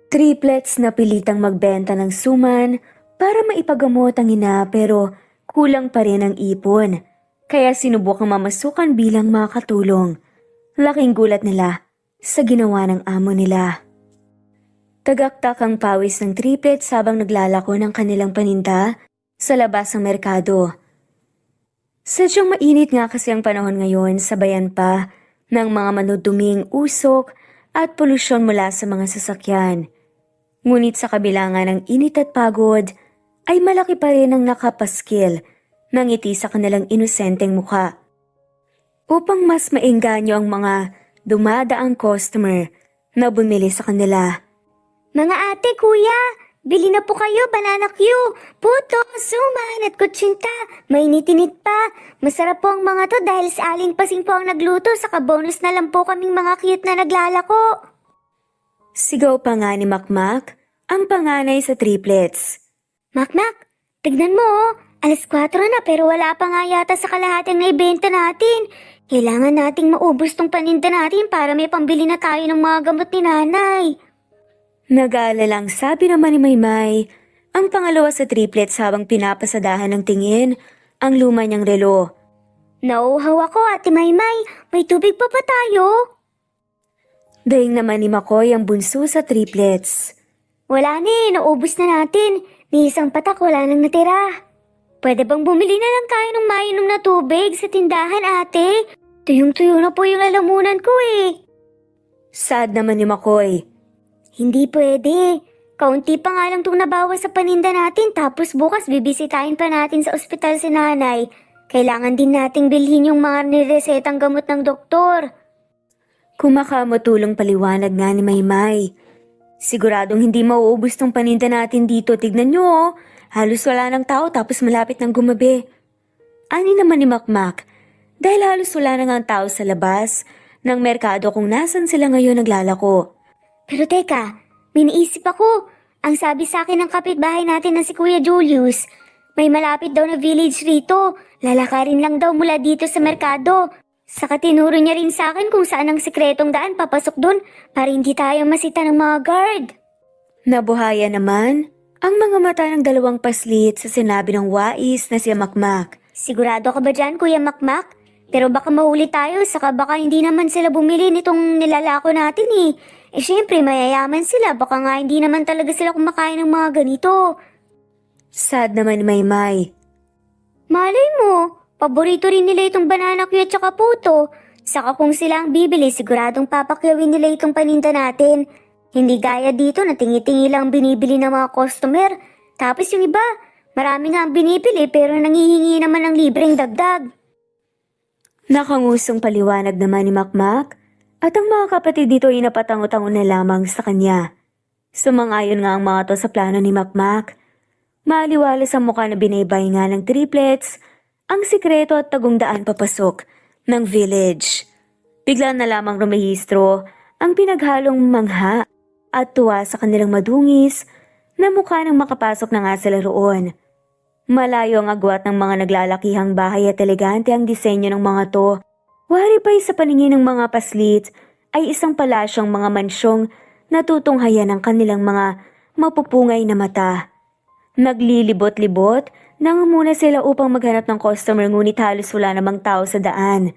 Triplets na pilitang magbenta ng suman para maipagamot ang ina pero kulang pa rin ang ipon. Kaya sinubukang mamasukan bilang makatulong. Laking gulat nila sa ginawa ng amo nila. Tagaktak ang pawis ng triplets habang naglalako ng kanilang paninda sa labas ng merkado. Sadyang mainit nga kasi ang panahon ngayon, sabayan pa ng mga manuduming usok at polusyon mula sa mga sasakyan. Ngunit sa kabila nga ng init at pagod, ay malaki pa rin ang nakapaskil ng ngiti sa kanilang inosenteng mukha. Upang mas maengganyo ang mga dumadaang customer na bumili sa kanila. Mga ate, kuya, bili na po kayo, banana Q, puto, suman at kutsinta. Mainit-init pa. Masarap po ang mga to dahil si Aling Pasing po ang nagluto, saka bonus na lang po kaming mga cute na naglalako. Sigaw pa nga ni Makmak, ang panganay sa triplets. Makmak, tignan mo oh. Alas 4 na pero wala pa nga yata sa kalahating naibenta natin. Kailangan nating maubos tong paninda natin para may pambili na tayo ng mga gamot ni nanay. Nag-aalalang sabi naman ni Maymay, ang pangalawa sa triplets habang pinapasadahan ng tingin ang luma niyang relo. Nauuhaw ako, Ate Maymay. May tubig pa ba tayo? Daing naman ni Makoy ang bunso sa triplets. Wala na naubos na natin. Ni isang patak wala nang natira. Pwede bang bumili na lang tayo ng mainom na tubig sa tindahan, ate? Tuyong-tuyo na po yung lalamunan ko eh. Sad naman ni Makoy. Hindi pwede. Kaunti pa nga lang itong nabawas sa paninda natin tapos bukas bibisitahin pa natin sa ospital si nanay. Kailangan din nating bilhin yung mga niresetang gamot ng doktor. Kumakamotulong paliwanag nga ni Maymay. Siguradong hindi mauubos tong paninda natin dito. Tignan nyo oh. Halos wala ng tao tapos malapit ng gumabi. Ani naman ni Makmak, dahil halos wala na nga ang tao sa labas ng merkado kung nasan sila ngayon naglalako. Pero teka, may naisip ako. Ang sabi sa akin ng kapitbahay natin na si Kuya Julius, may malapit daw na village rito. Lalakarin lang daw mula dito sa merkado. Saka tinuro niya rin sa akin kung saan ang sikretong daan papasok doon para hindi tayo masita ng mga guard. Nabuhaya naman ang mga mata ng dalawang paslit sa sinabi ng wais na si Makmak. Sigurado ka ba dyan, Kuya Makmak? Pero baka mahuli tayo, saka baka hindi naman sila bumili nitong nilalako natin eh. Eh syempre, mayayaman sila, baka nga hindi naman talaga sila kumakain ng mga ganito. Sad naman ni Maymay. Malay mo, paborito rin nila itong banana Q at saka puto. Saka kung sila ang bibili, siguradong papakyawin nila itong paninda natin. Hindi gaya dito na tingi-tingi lang binibili ng mga customer. Tapos yung iba, marami nga ang binibili pero nangihingi naman ng libreng dagdag. Nakangusong paliwanag naman ni Makmak at ang mga kapatid dito ay napatango-tango na lamang sa kanya. Sumangayon nga ang mga to sa plano ni Makmak. Maaliwala sa mukha na binaybay nga ng triplets ang sikreto at tagungdaan papasok ng village. Bigla na lamang rumehistro ang pinaghalong mangha at tuwa sa kanilang madungis na mukha nang makapasok na nga sila roon. Malayo ang agwat ng mga naglalakihang bahay at elegante ang disenyo ng mga to. Wari pa sa paningin ng mga paslit ay isang palasyong mga mansyong natutunghayan ng kanilang mga mapupungay na mata. Naglilibot-libot nang muna sila upang maghanap ng customer ngunit halos wala namang tao sa daan.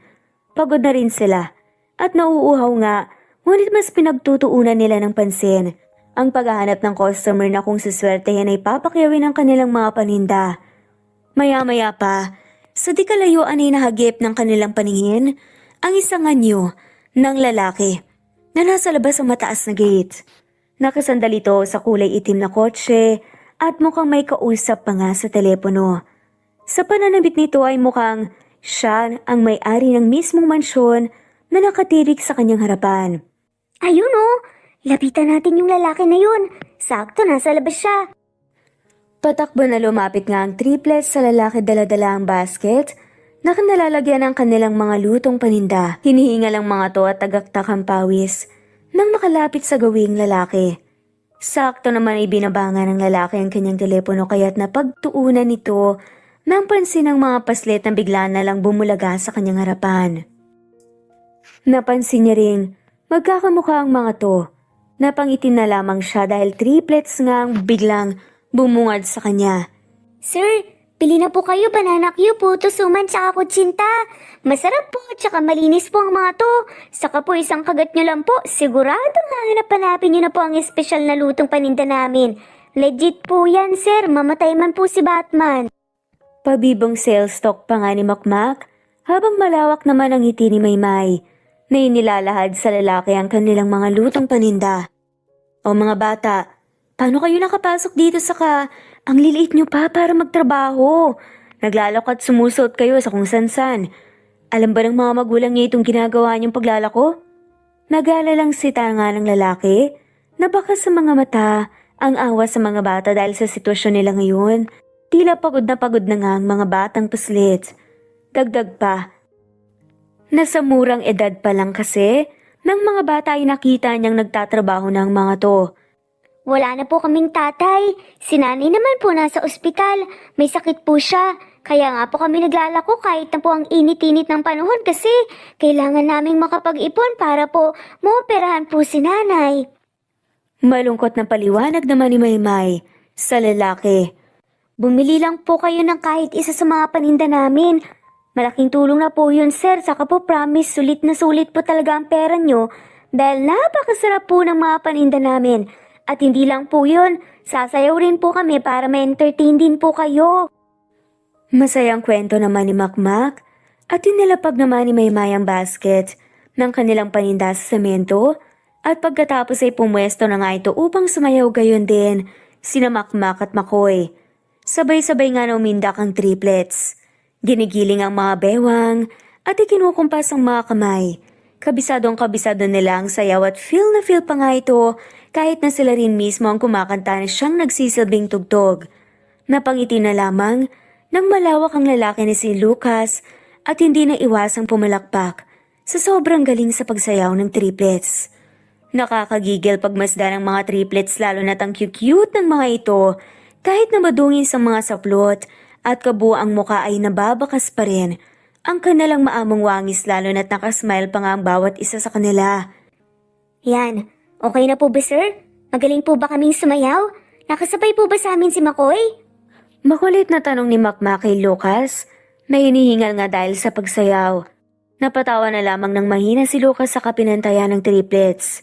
Pagod na rin sila at nauuhaw nga ngunit mas pinagtutuunan nila ng pansin ang paghahanap ng customer na kung suswertehin ay papakyawin ang kanilang mga paninda. Maya-maya pa, sa di kalayuan ay nahagip ng kanilang paningin ang isang anyo ng lalaki na nasa labas ng mataas na gate. Nakasandal ito sa kulay itim na kotse at mukhang may kausap pa nga sa telepono. Sa pananabit nito ay mukhang siya ang may-ari ng mismong mansyon na nakatirik sa kanyang harapan. Ayun oh, lapitan natin yung lalaki na yun. Sakto, nasa labas siya. Patakbo na lumapit nga ang triplets sa lalaki dala-dala ang basket na kanalalagyan ng kanilang mga lutong paninda. Hinihingal ang mga to at tagaktak ang pawis nang makalapit sa gawing lalaki. Sakto naman ay binabangan ng lalaki ang kanyang telepono kaya't napagtuunan nito nang pansin ng mga paslit na bigla na lang bumulaga sa kanyang harapan. Napansin niya ring magkakamukha ang mga to Napangiti na lamang siya dahil triplets nga ang biglang bumungad sa kanya. Sir, pili na po kayo, banana Q, puto, suman, tsaka kutsinta. Masarap po, tsaka malinis po ang mga to. Saka po isang kagat nyo lang po, siguradong hahanap-hanapin nyo na po ang espesyal na lutong paninda namin. Legit po yan, sir, mamatay man po si Batman. Pabibong sales talk pa nga ni Makmak habang malawak naman ang ngiti ni Maymay na inilalahad sa lalaki ang kanilang mga lutong paninda. O mga bata, paano kayo nakapasok dito saka ang liliit nyo pa para magtrabaho? Naglalako at sumusot kayo sa kung san-san. Alam ba ng mga magulang niya itong ginagawa niyong paglalako? Nag-aalalang sita nga ng lalaki na baka sa mga mata ang awa sa mga bata dahil sa sitwasyon nila ngayon. Tila pagod na nga ang mga batang paslit. Dagdag pa, nasa murang edad pa lang kasi ng mga bata ay nakita niyang nagtatrabaho ng mga to. Wala na po kaming tatay. Si nanay naman po nasa ospital. May sakit po siya. Kaya nga po kami naglalako kahit na po ang init-init ng panahon kasi kailangan naming makapag-ipon para po maoperahan po si nanay. Malungkot na paliwanag naman ni Maymay sa lalaki. Bumili lang po kayo ng kahit isa sa mga paninda namin. Malaking tulong na po yun, sir. Saka po promise, sulit na sulit po talaga ang pera nyo dahil napakasarap po ng mga paninda namin. At hindi lang po yun, sasayaw rin po kami para ma-entertain din po kayo. Masayang kwento naman ni Makmak at inilapag naman ni Maymay ang basket ng kanilang paninda sa semento at pagkatapos ay pumwesto na nga ito upang sumayaw gayon din sina Makmak at Makoy. Sabay-sabay nga na umindak ang triplets. Ginigiling ang mga bewang at ikinukumpas ang mga kamay. Kabisadong kabisado nila ang sayaw at feel na feel pa nga ito kahit na sila rin mismo ang kumakanta na siyang nagsisilbing tugtog. Napangiti na lamang nang malawak ang lalaki ni si Lucas at hindi na iwasang pumalakpak sa sobrang galing sa pagsayaw ng triplets. Nakakagigil pagmasdan ng mga triplets lalo na't ang cute ng mga ito kahit na madungin sa mga saplot at kabuang muka ay nababakas pa rin ang kanilang maamong wangis lalo na't nakasmile pa nga ang bawat isa sa kanila. Yan, okay na po ba, sir? Magaling po ba kaming sumayaw? Nakasabay po ba sa amin si Makoy? Makulit na tanong ni Makmak kay Lucas na hinihingal nga dahil sa pagsayaw. Napatawa na lamang ng mahina si Lucas sa kapinantayan ng triplets.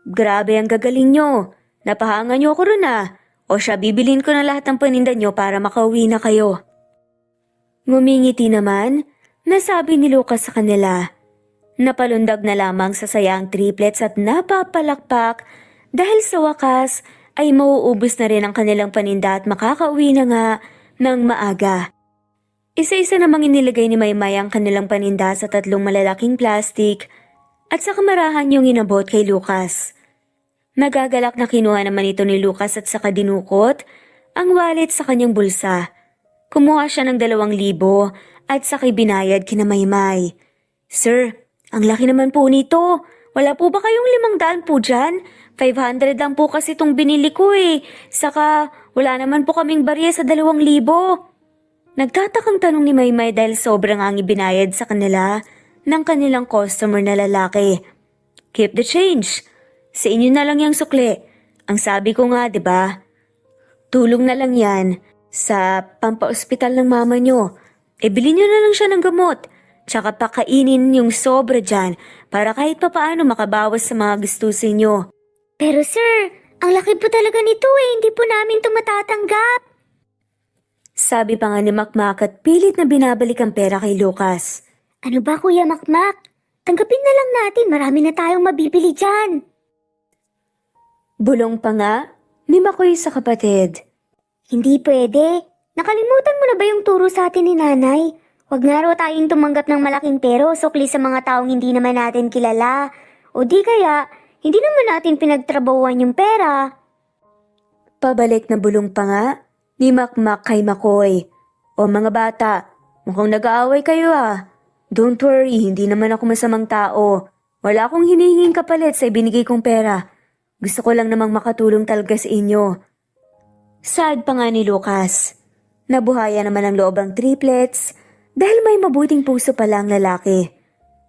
Grabe ang gagaling nyo. Napahanga nyo ako ron ah. O siya, bibilin ko na lahat ng paninda nyo para makauwi na kayo. Ngumingiti naman, nasabi ni Lucas sa kanila. Napalundag na lamang sa sayang triplets at napapalakpak dahil sa wakas ay mauubos na rin ang kanilang paninda at makakauwi na nga ng maaga. Isa-isa namang inilagay ni Maymay ang kanilang paninda sa 3 malalaking plastik at sa kamarahan yung inabot kay Lucas. Nagagalak na kinuha naman ito ni Lucas at saka dinukot ang wallet sa kanyang bulsa. Kumuha siya ng 2,000 at saka binayad kina Maymay. Sir, ang laki naman po nito. Wala po ba kayong 500 po dyan? 500 lang po kasi itong binili ko eh. Saka wala naman po kaming barya sa 2,000. Nagtatakang tanong ni Maymay dahil sobrang ang ibinayad sa kanila ng kanilang customer na lalaki. Keep the change. Sa inyo na lang yung sukli. Ang sabi ko nga, 'di ba? Tulong na lang yan sa pampaospital ng mama nyo. E bilhin nyo na lang siya ng gamot. Tsaka pakainin yung sobra dyan para kahit papaano makabawas sa mga gastusin nyo. Pero sir, ang laki po talaga nito eh. Hindi po namin ito matatanggap. Sabi pa nga ni Makmak at pilit na binabalik ang pera kay Lucas. Ano ba Kuya Makmak? Tanggapin na lang natin. Marami na tayong mabibili dyan. Bulong pa nga ni Makoy sa kapatid. Hindi pwede. Nakalimutan mo na ba yung turo sa atin ni nanay? Huwag nga raw tayong tumanggap ng malaking pero sukli sa mga taong hindi naman natin kilala. O di kaya, hindi naman natin pinagtrabahuan yung pera. Pabalik na bulong pa nga ni Makmak kay Makoy. O mga bata, mukhang nag-aaway kayo ah. Don't worry, hindi naman ako masamang tao. Wala akong hinihinging kapalit sa ibinigay kong pera. Gusto ko lang namang makatulong talaga sa inyo. Sad pa nga ni Lucas. Nabuhaya naman ang loob ang triplets dahil may mabuting puso pala ang lalaki.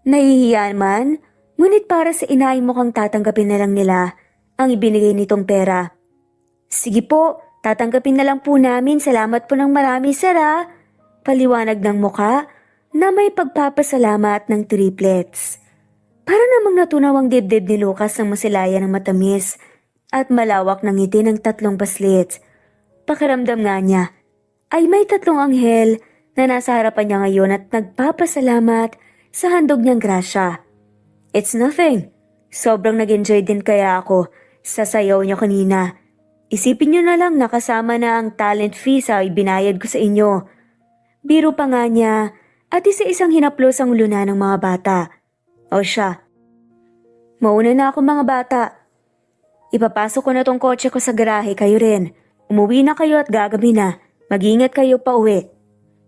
Nahihiyan man, ngunit para sa ina ay mukhang tatanggapin na lang nila ang ibinigay nitong pera. Sige po, tatanggapin na lang po namin. Salamat po ng marami, sir ah. Paliwanag ng muka na may pagpapasalamat ng triplets. Para namang natunaw ang dibdib ni Lucas ng masilayan ng matamis at malawak ng ngiti ng 3 paslit. Pakiramdam nga niya ay may 3 anghel na nasa harapan niya ngayon at nagpapasalamat sa handog niyang grasya. It's nothing. Sobrang nag-enjoy din kaya ako sa sayaw niyo kanina. Isipin niyo na lang na kasama na ang talent fee sa ibinayad ko sa inyo. Biro pa nga niya at isa-isang hinaplos ang luna ng mga bata. O siya, mauna na ako mga bata. Ipapasok ko na tong kotse ko sa garahe, kayo rin. Umuwi na kayo at gagabi na. Mag-ingat kayo pa uwi.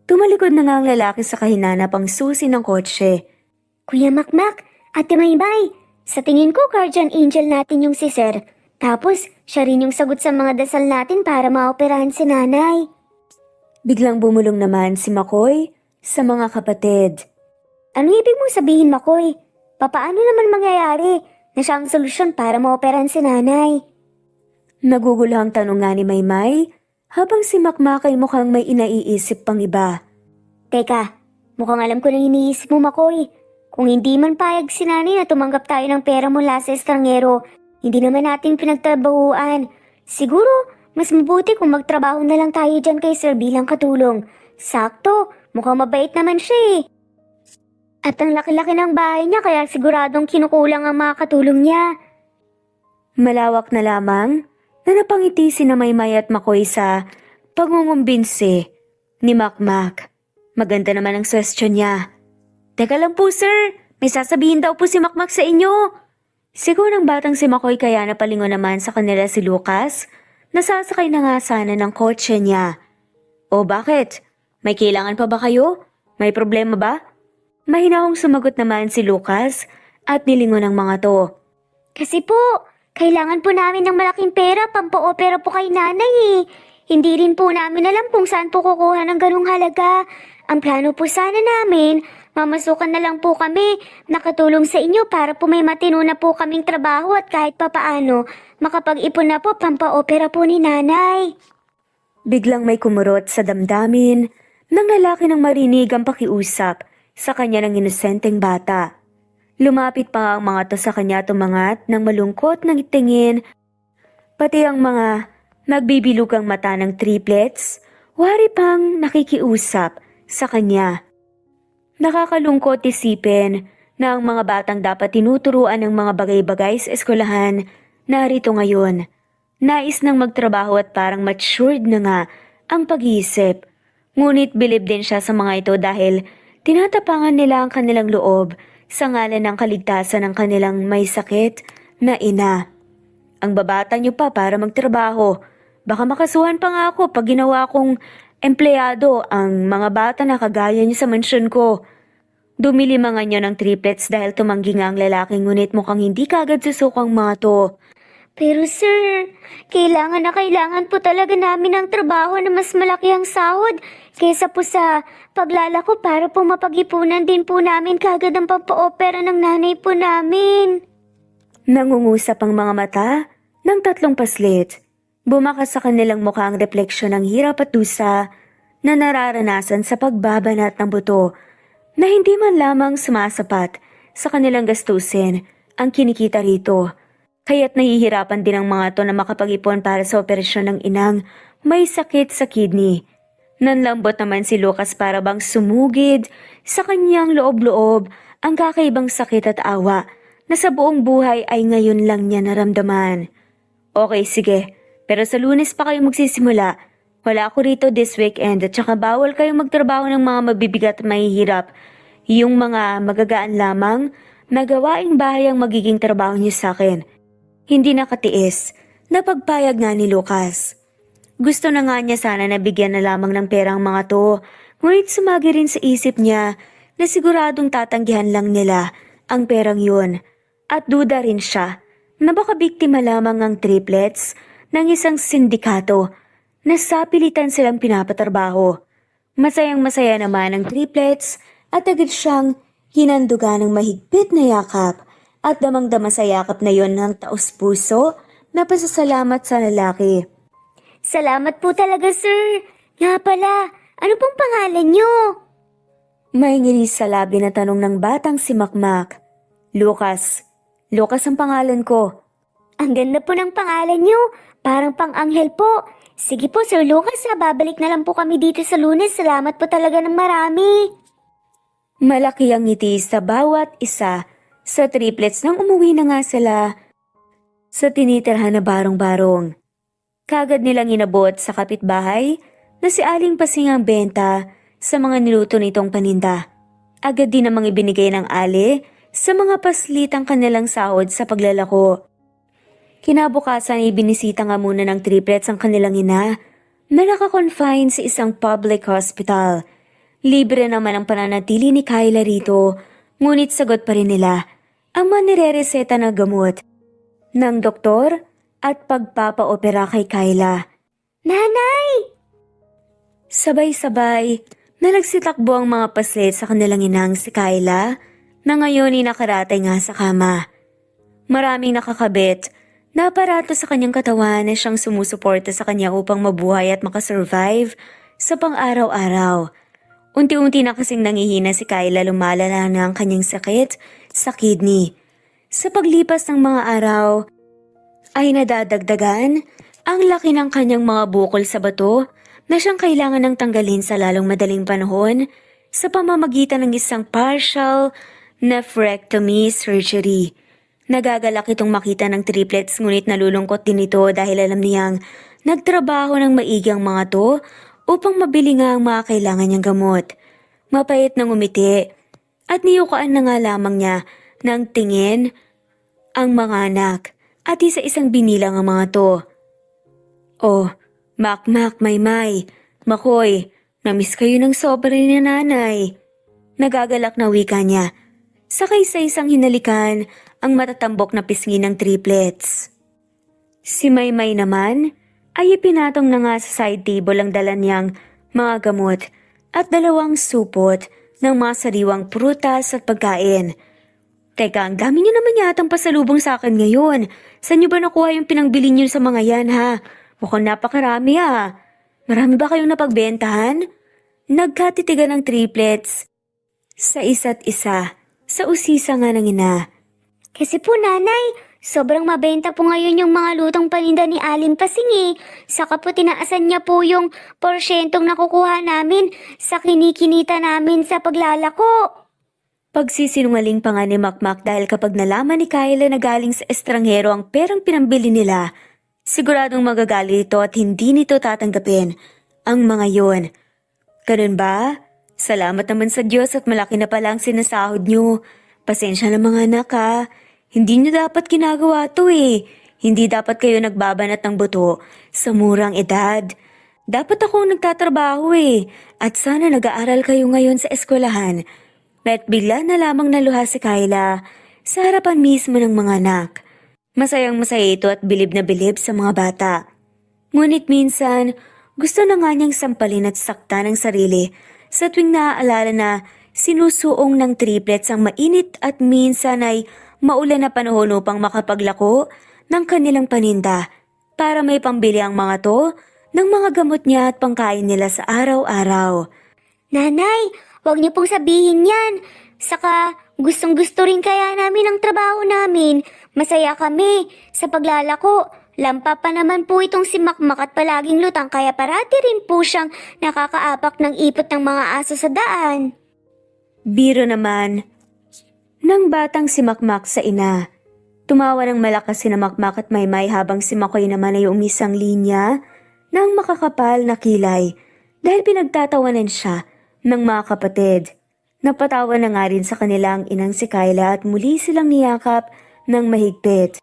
Tumalikod na nga ang lalaki sa kahinanap ang susi ng kotse. Kuya Makmak, Ate Maybay, sa tingin ko guardian angel natin yung si Sir. Tapos, siya rin yung sagot sa mga dasal natin para maoperahan si nanay. Biglang bumulong naman si Makoy sa mga kapatid. Ano ibig mong sabihin, Makoy? Papaano naman mangyayari na siya ang solusyon para maoperahan si nanay? Naguguluhang tanong nga ni Maymay habang si Makmak ay mukhang may inaiisip pang iba. Teka, mukhang alam ko na iniisip mo, Makoy. Kung hindi man payag si nanay na tumanggap tayo ng pera mula sa estranghero, hindi naman natin pinagtrabahuan. Siguro, mas mabuti kung magtrabaho na lang tayo dyan kay Sir bilang katulong. Sakto, mukhang mabait naman siya eh. At ang laki-laki ng bahay niya kaya siguradong kinukulang ang mga katulong niya. Malawak na lamang na napangiti si na Maymay at Makoy sa pangungumbinsi ni Makmak. Maganda naman ang question niya. Teka lang po sir, may sasabihin daw po si Makmak sa inyo. Siguro ng batang si Makoy kaya napalingon naman sa kanila si Lucas. Nasasakay na nga sana ng kotse niya. O bakit? May kailangan pa ba kayo? May problema ba? Mahinahong sumagot naman si Lucas at nilingon ang mga to. Kasi po, kailangan po namin ng malaking pera pampa-opera po kay nanay eh. Hindi rin po namin alam kung saan po kukuha ng ganung halaga. Ang plano po sana namin, mamasukan na lang po kami, nakatulong sa inyo para po may matino na po kaming trabaho at kahit papaano, makapag-ipon na po pampa-opera po ni nanay. Biglang may kumurot sa damdamin ng lalaki ng marinig ang pakiusap sa kanya ng inosenteng bata. Lumapit pa ang mga to sa kanya tumangat ng malungkot ng tingin, pati ang mga nagbibilugang mata ng triplets, wari pang nakikiusap sa kanya. Nakakalungkot isipin na ang mga batang dapat tinuturuan ng mga bagay-bagay sa eskwelahan narito ngayon. Nais nang magtrabaho at parang matured na nga ang pag-iisip. Ngunit bilib din siya sa mga ito dahil tinatapangan nila ang kanilang loob sa ngalan ng kaligtasan ng kanilang may sakit na ina. Ang babata niyo pa para magtrabaho. Baka makasuhan pa nga ako pag ginawa kong empleyado ang mga bata na kagaya niyo sa mansyon ko. Dumilimangan niyo ng triplets dahil tumanggi nga ang lalaki ngunit mukhang hindi kagad susukang mga to. Pero sir, kailangan na kailangan po talaga namin ng trabaho na mas malaki ang sahod kaysa po sa paglalako para po mapag-ipunan din po namin kagad ang pampa-opera ng nanay po namin. Nangungusap ang mga mata ng 3 paslit. Bumakas sa kanilang mukha ang refleksyon ng hirap at dusa na nararanasan sa pagbabanat ng buto na hindi man lamang sumasapat sa kanilang gastusin ang kinikita rito. Kaya't nahihirapan din ang mga to na makapag-ipon para sa operasyon ng inang may sakit sa kidney. Nanlambot naman si Lucas para bang sumugid sa kanyang loob-loob ang kakaibang sakit at awa na sa buong buhay ay ngayon lang niya naramdaman. Okay, sige. Pero sa Lunes pa kayo magsisimula. Wala ako rito this weekend at saka bawal kayong magtrabaho ng mga mabibigat at mahihirap. Yung mga magagaan lamang na gawaing bahay ang magiging trabaho niyo sa akin. Hindi nakatiis, napagpayag nga ni Lucas. Gusto na nga niya sana na bigyan na lamang ng pera ang mga to, ngunit sumagi rin sa isip niya na siguradong tatanggihan lang nila ang perang yun. At duda rin siya na baka biktima lamang ang triplets ng isang sindikato na sapilitan silang pinapatrabaho. Masayang-masaya naman ang triplets at agad siyang hinandugan ng mahigpit na yakap. At damang-dama sa yakap na yon ng taos-puso napasasalamat sa lalaki. Salamat po talaga, sir. Nga pala, ano pong pangalan niyo? May ngiris sa labi na tanong ng batang si Makmak. Lucas. Lucas ang pangalan ko. Ang ganda po ng pangalan niyo. Parang pang-anghel po. Sige po, Sir Lucas, babalik na lang po kami dito sa Lunes. Salamat po talaga ng marami. Malaki ang ngiti sa bawat isa sa triplets nang umuwi na nga sila sa tinitirhan na barong-barong. Kagad nilang inabot sa kapitbahay na si Aling Pasing ang benta sa mga niluto nitong paninda. Agad din namang ibinigay ng Ali sa mga paslitang kanilang sahod sa paglalako. Kinabukasan ay binisita nga muna ng triplets ang kanilang ina na nakakonfine sa isang public hospital. Libre naman ang pananatili ni Kyla rito, ngunit sagot pa rin nila ang manirereseta na gamot ng doktor at pagpapaopera kay Kyla. Nanay! Sabay-sabay na nagsitakbo ang mga paslit sa kanilang inang si Kyla na ngayon ay nakaratay nga sa kama. Maraming nakakabit na aparato sa kanyang katawan na siyang sumusuporta sa kanya upang mabuhay at makasurvive sa pang-araw-araw. Unti-unti na kasing nangihina si Kyla, lumalala na ang kanyang sakit sa kidney. Sa paglipas ng mga araw ay nadadagdagan ang laki ng kanyang mga bukol sa bato na siyang kailangan ng tanggalin sa lalong madaling panahon sa pamamagitan ng isang partial nephrectomy surgery. Nagagalak itong makita ng triplets ngunit nalulungkot din ito dahil alam niyang nagtrabaho ng maigi ang mga to upang mabili nga ang mga kailangan niyang gamot. Mapait nang umiti at niyukaan na nga lamang niya ng tingin ang mga anak at isa-isang binilang ang mga to. Oh, Makmak, Maymay, Makoy, namiss kayo ng sobra ni nanay. Nagagalak na wika niya. Sakay sa isang hinalikan ang matatambok na pisngi ng triplets. Si Maymay naman ay ipinatong na nga sa side table ang dala niyang mga gamot at 2 supot ng mga sariwang prutas at pagkain. Teka, ang dami niyo naman yatang pasalubong sa akin ngayon. Saan niyo ba nakuha yung pinangbili niyo sa mga yan ha? Mukhang napakarami ha. Marami ba kayong napagbentahan? Nagkatitigan ng triplets sa isa't isa sa usisa nga ng ina. Kasi po, nanay, sobrang mabenta po ngayon yung mga lutong paninda ni Aling Pasing. Saka po tinaasan niya po yung porsyentong nakukuha namin sa kinikinita namin sa paglalako. Pagsisinungaling pa nga ni Makmak dahil kapag nalaman ni Kyla na galing sa estranghero ang perang pinambili nila, siguradong magagalit ito at hindi nito tatanggapin ang mga yon. Ganun ba? Salamat naman sa Diyos at malaki na pala ang sinasahod nyo. Pasensya na mga anak ha. Hindi nyo dapat ginagawa to eh. Hindi dapat kayo nagbabanat ng buto sa murang edad. Dapat akong nagtatrabaho eh. At sana nag-aaral kayo ngayon sa eskwelahan. At bigla na lamang naluha si Kyla sa harapan mismo ng mga anak. Masayang masaya ito at bilib na bilib sa mga bata. Ngunit minsan, gusto na nga niyang sampalin at saktan ang sarili sa tuwing naaalala na sinusuong ng triplets ang mainit at minsan ay maulan na panahon upang makapaglako ng kanilang paninda para may pambili ang mga to ng mga gamot niya at pangkain nila sa araw-araw. Nanay, huwag niyo pong sabihin yan. Saka gustong-gusto rin kaya namin ang trabaho namin. Masaya kami sa paglalako. Lampa pa naman po itong si Makmak at palaging lutang kaya parati rin po siyang nakakaapak ng ipot ng mga aso sa daan. Biro naman ng batang si Makmak sa ina. Tumawa ng malakas si Makmak at Maymay habang si Makoy naman ay umisang linya ng makakapal na kilay dahil pinagtatawanan siya ng mga kapatid. Napatawa na nga rin sa kanila ang inang si Kyla at muli silang niyakap ng mahigpit.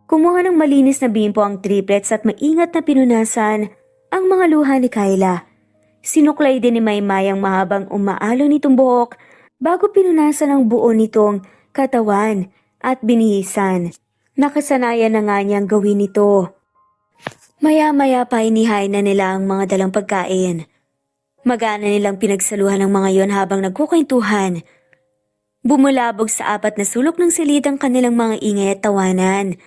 Kumuha ng malinis na bimpo ang triplets at maingat na pinunasan ang mga luha ni Kyla. Sinuklay din ni Maymay ang mahabang umaalo nitong buhok bago pinunasan ang buo nitong katawan at binihisan. Nakasanayan na nga niyang gawin ito. Maya-maya pa inihain na nila ang mga dalang pagkain. Magana nilang pinagsaluhan ng mga yon habang nagkukwentuhan. Bumulabog sa 4 na sulok ng silid ang kanilang mga ingay at tawanan.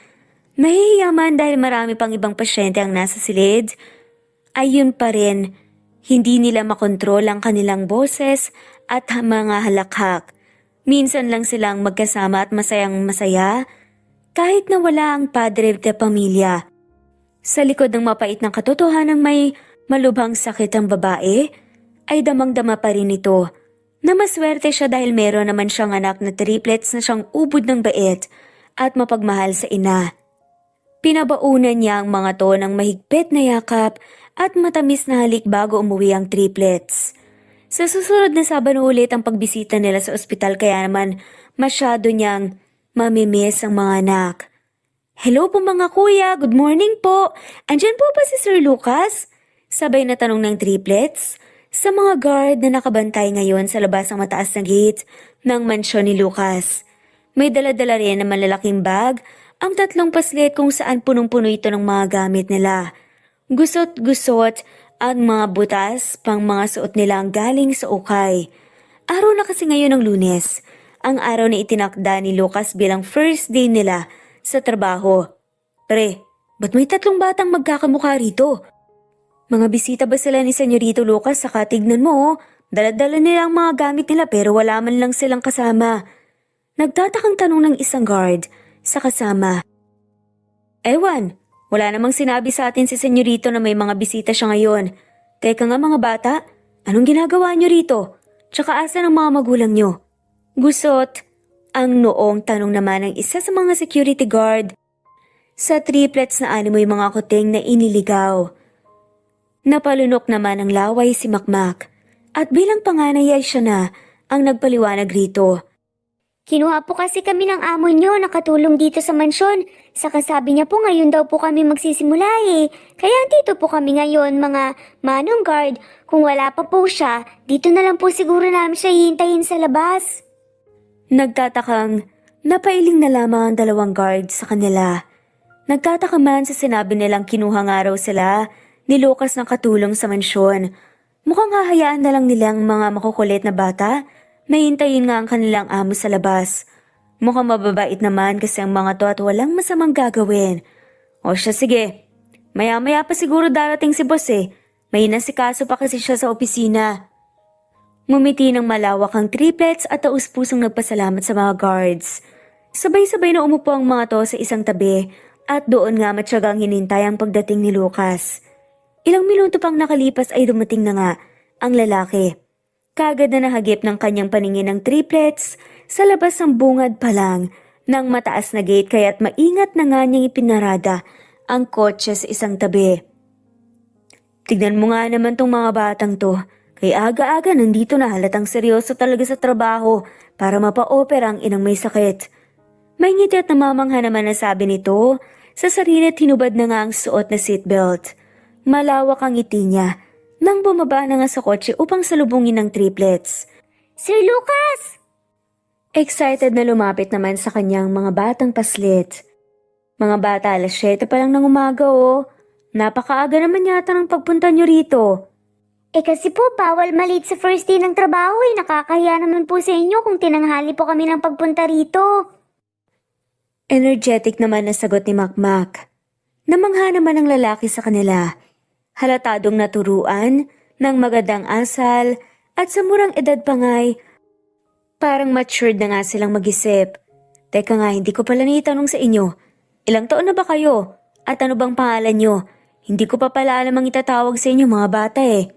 Nahihiya man dahil marami pang ibang pasyente ang nasa silid, ayun pa rin, hindi nila makontrol ang kanilang boses at mga halakhak. Minsan lang silang magkasama at masayang masaya kahit na wala ang padre de pamilya. Sa likod ng mapait ng katotohanan may malubhang sakit ang babae, ay damang-dama pa rin ito na maswerte siya dahil meron naman siyang anak na triplets na siyang ubod ng bait at mapagmahal sa ina. Pinabaunan niya ang mga to ng mahigpit na yakap at matamis na halik bago umuwi ang triplets. Sa susunod na Sabado ulit ang pagbisita nila sa ospital kaya naman masyado niyang mamimiss ang mga anak. Hello po mga kuya, good morning po. Andyan po ba si Sir Lucas? Sabay na tanong ng triplets sa mga guard na nakabantay ngayon sa labas ng mataas na gate ng mansyon ni Lucas. May dala-dala rin na malalaking bag ang 3 paslit kung saan punong-puno ito ng mga gamit nila. Gusot-gusot at mga butas pang mga suot nila ang galing sa ukay. Araw na kasi ngayon ng Lunes, ang araw na itinakda ni Lucas bilang first day nila sa trabaho. Pre, ba't may 3 batang magkakamukha rito? Mga bisita ba sila ni Senyorito Lucas? Saka tignan mo, dala-dala nila ang mga gamit nila pero wala man lang silang kasama. Nagtatakang tanong ng isang guard sa kasama. Ewan, wala namang sinabi sa atin si Senyorito na may mga bisita siya ngayon. Teka nga mga bata, anong ginagawa niyo rito? Tsaka asan ang mga magulang niyo? Gusot ang noong tanong naman ng isa sa mga security guard sa triplets na animoy mga kuting na iniligaw. Napalunok naman ang laway si Makmak at bilang panganay ay siya na ang nagpaliwanag rito. Kinuha po kasi kami ng amo nyo nakatulong dito sa mansyon. Saka sabi niya po ngayon daw po kami magsisimula eh. Kaya dito po kami ngayon mga manong guard. Kung wala pa po siya, dito na lang po siguro namin siya hihintayin sa labas. Nagtatakang napailing na lamang ang 2 guard sa kanila. Nagtataka man sa sinabi nilang kinuha nga raw sila ni Lucas ng katulong sa mansyon. Mukhang hahayaan na lang nilang mga makukulit na bata na hintayin nga ang kanilang amo sa labas. Mukhang mababait naman kasi ang mga to at walang masamang gagawin. O siya sige, maya-maya pa siguro darating si boss eh. May nasikaso pa kasi siya sa opisina. Ngumiti ng malawak ang triplets at taus-pusong nagpasalamat sa mga guards. Sabay-sabay na umupo ang mga to sa isang tabi at doon nga matyagang hinintay ang pagdating ni Lucas. Ilang minuto pang nakalipas ay dumating na nga ang lalaki. Kagad na nahagip ng kanyang paningin ng triplets sa labas ng bungad pa lang ng mataas na gate kaya't maingat na nga niyang ipinarada ang kotse sa isang tabi. Tignan mo nga naman tong mga batang to. Kaya aga-aga nandito na halatang seryoso talaga sa trabaho para mapa-opera ang inang may sakit. May ngiti at namamangha naman na sabi nito sa sarili at hinubad na nga ang suot na seatbelt. Malawak ang ngiti niya nang bumaba na nga sa kotse upang salubungin ng triplets. Sir Lucas! Excited na lumapit naman sa kanyang mga batang paslit. Mga bata, 7:00 pa lang ng umaga oh. Napakaaga naman yata ng pagpunta nyo rito. Kasi po bawal malate sa first day ng trabaho eh. Nakakahiya naman po sa inyo kung tinanghali po kami ng pagpunta rito. Energetic naman na sagot ni Makmak. Namangha naman ang lalaki sa kanila. Halatadong naturuan ng magandang asal at sa murang edad pa nga'y parang matured na nga silang mag-isip. Teka nga, hindi ko pala naitanong sa inyo. Ilang taon na ba kayo? At ano bang pangalan nyo? Hindi ko pa pala alam ang itatawag sa inyo mga bata eh.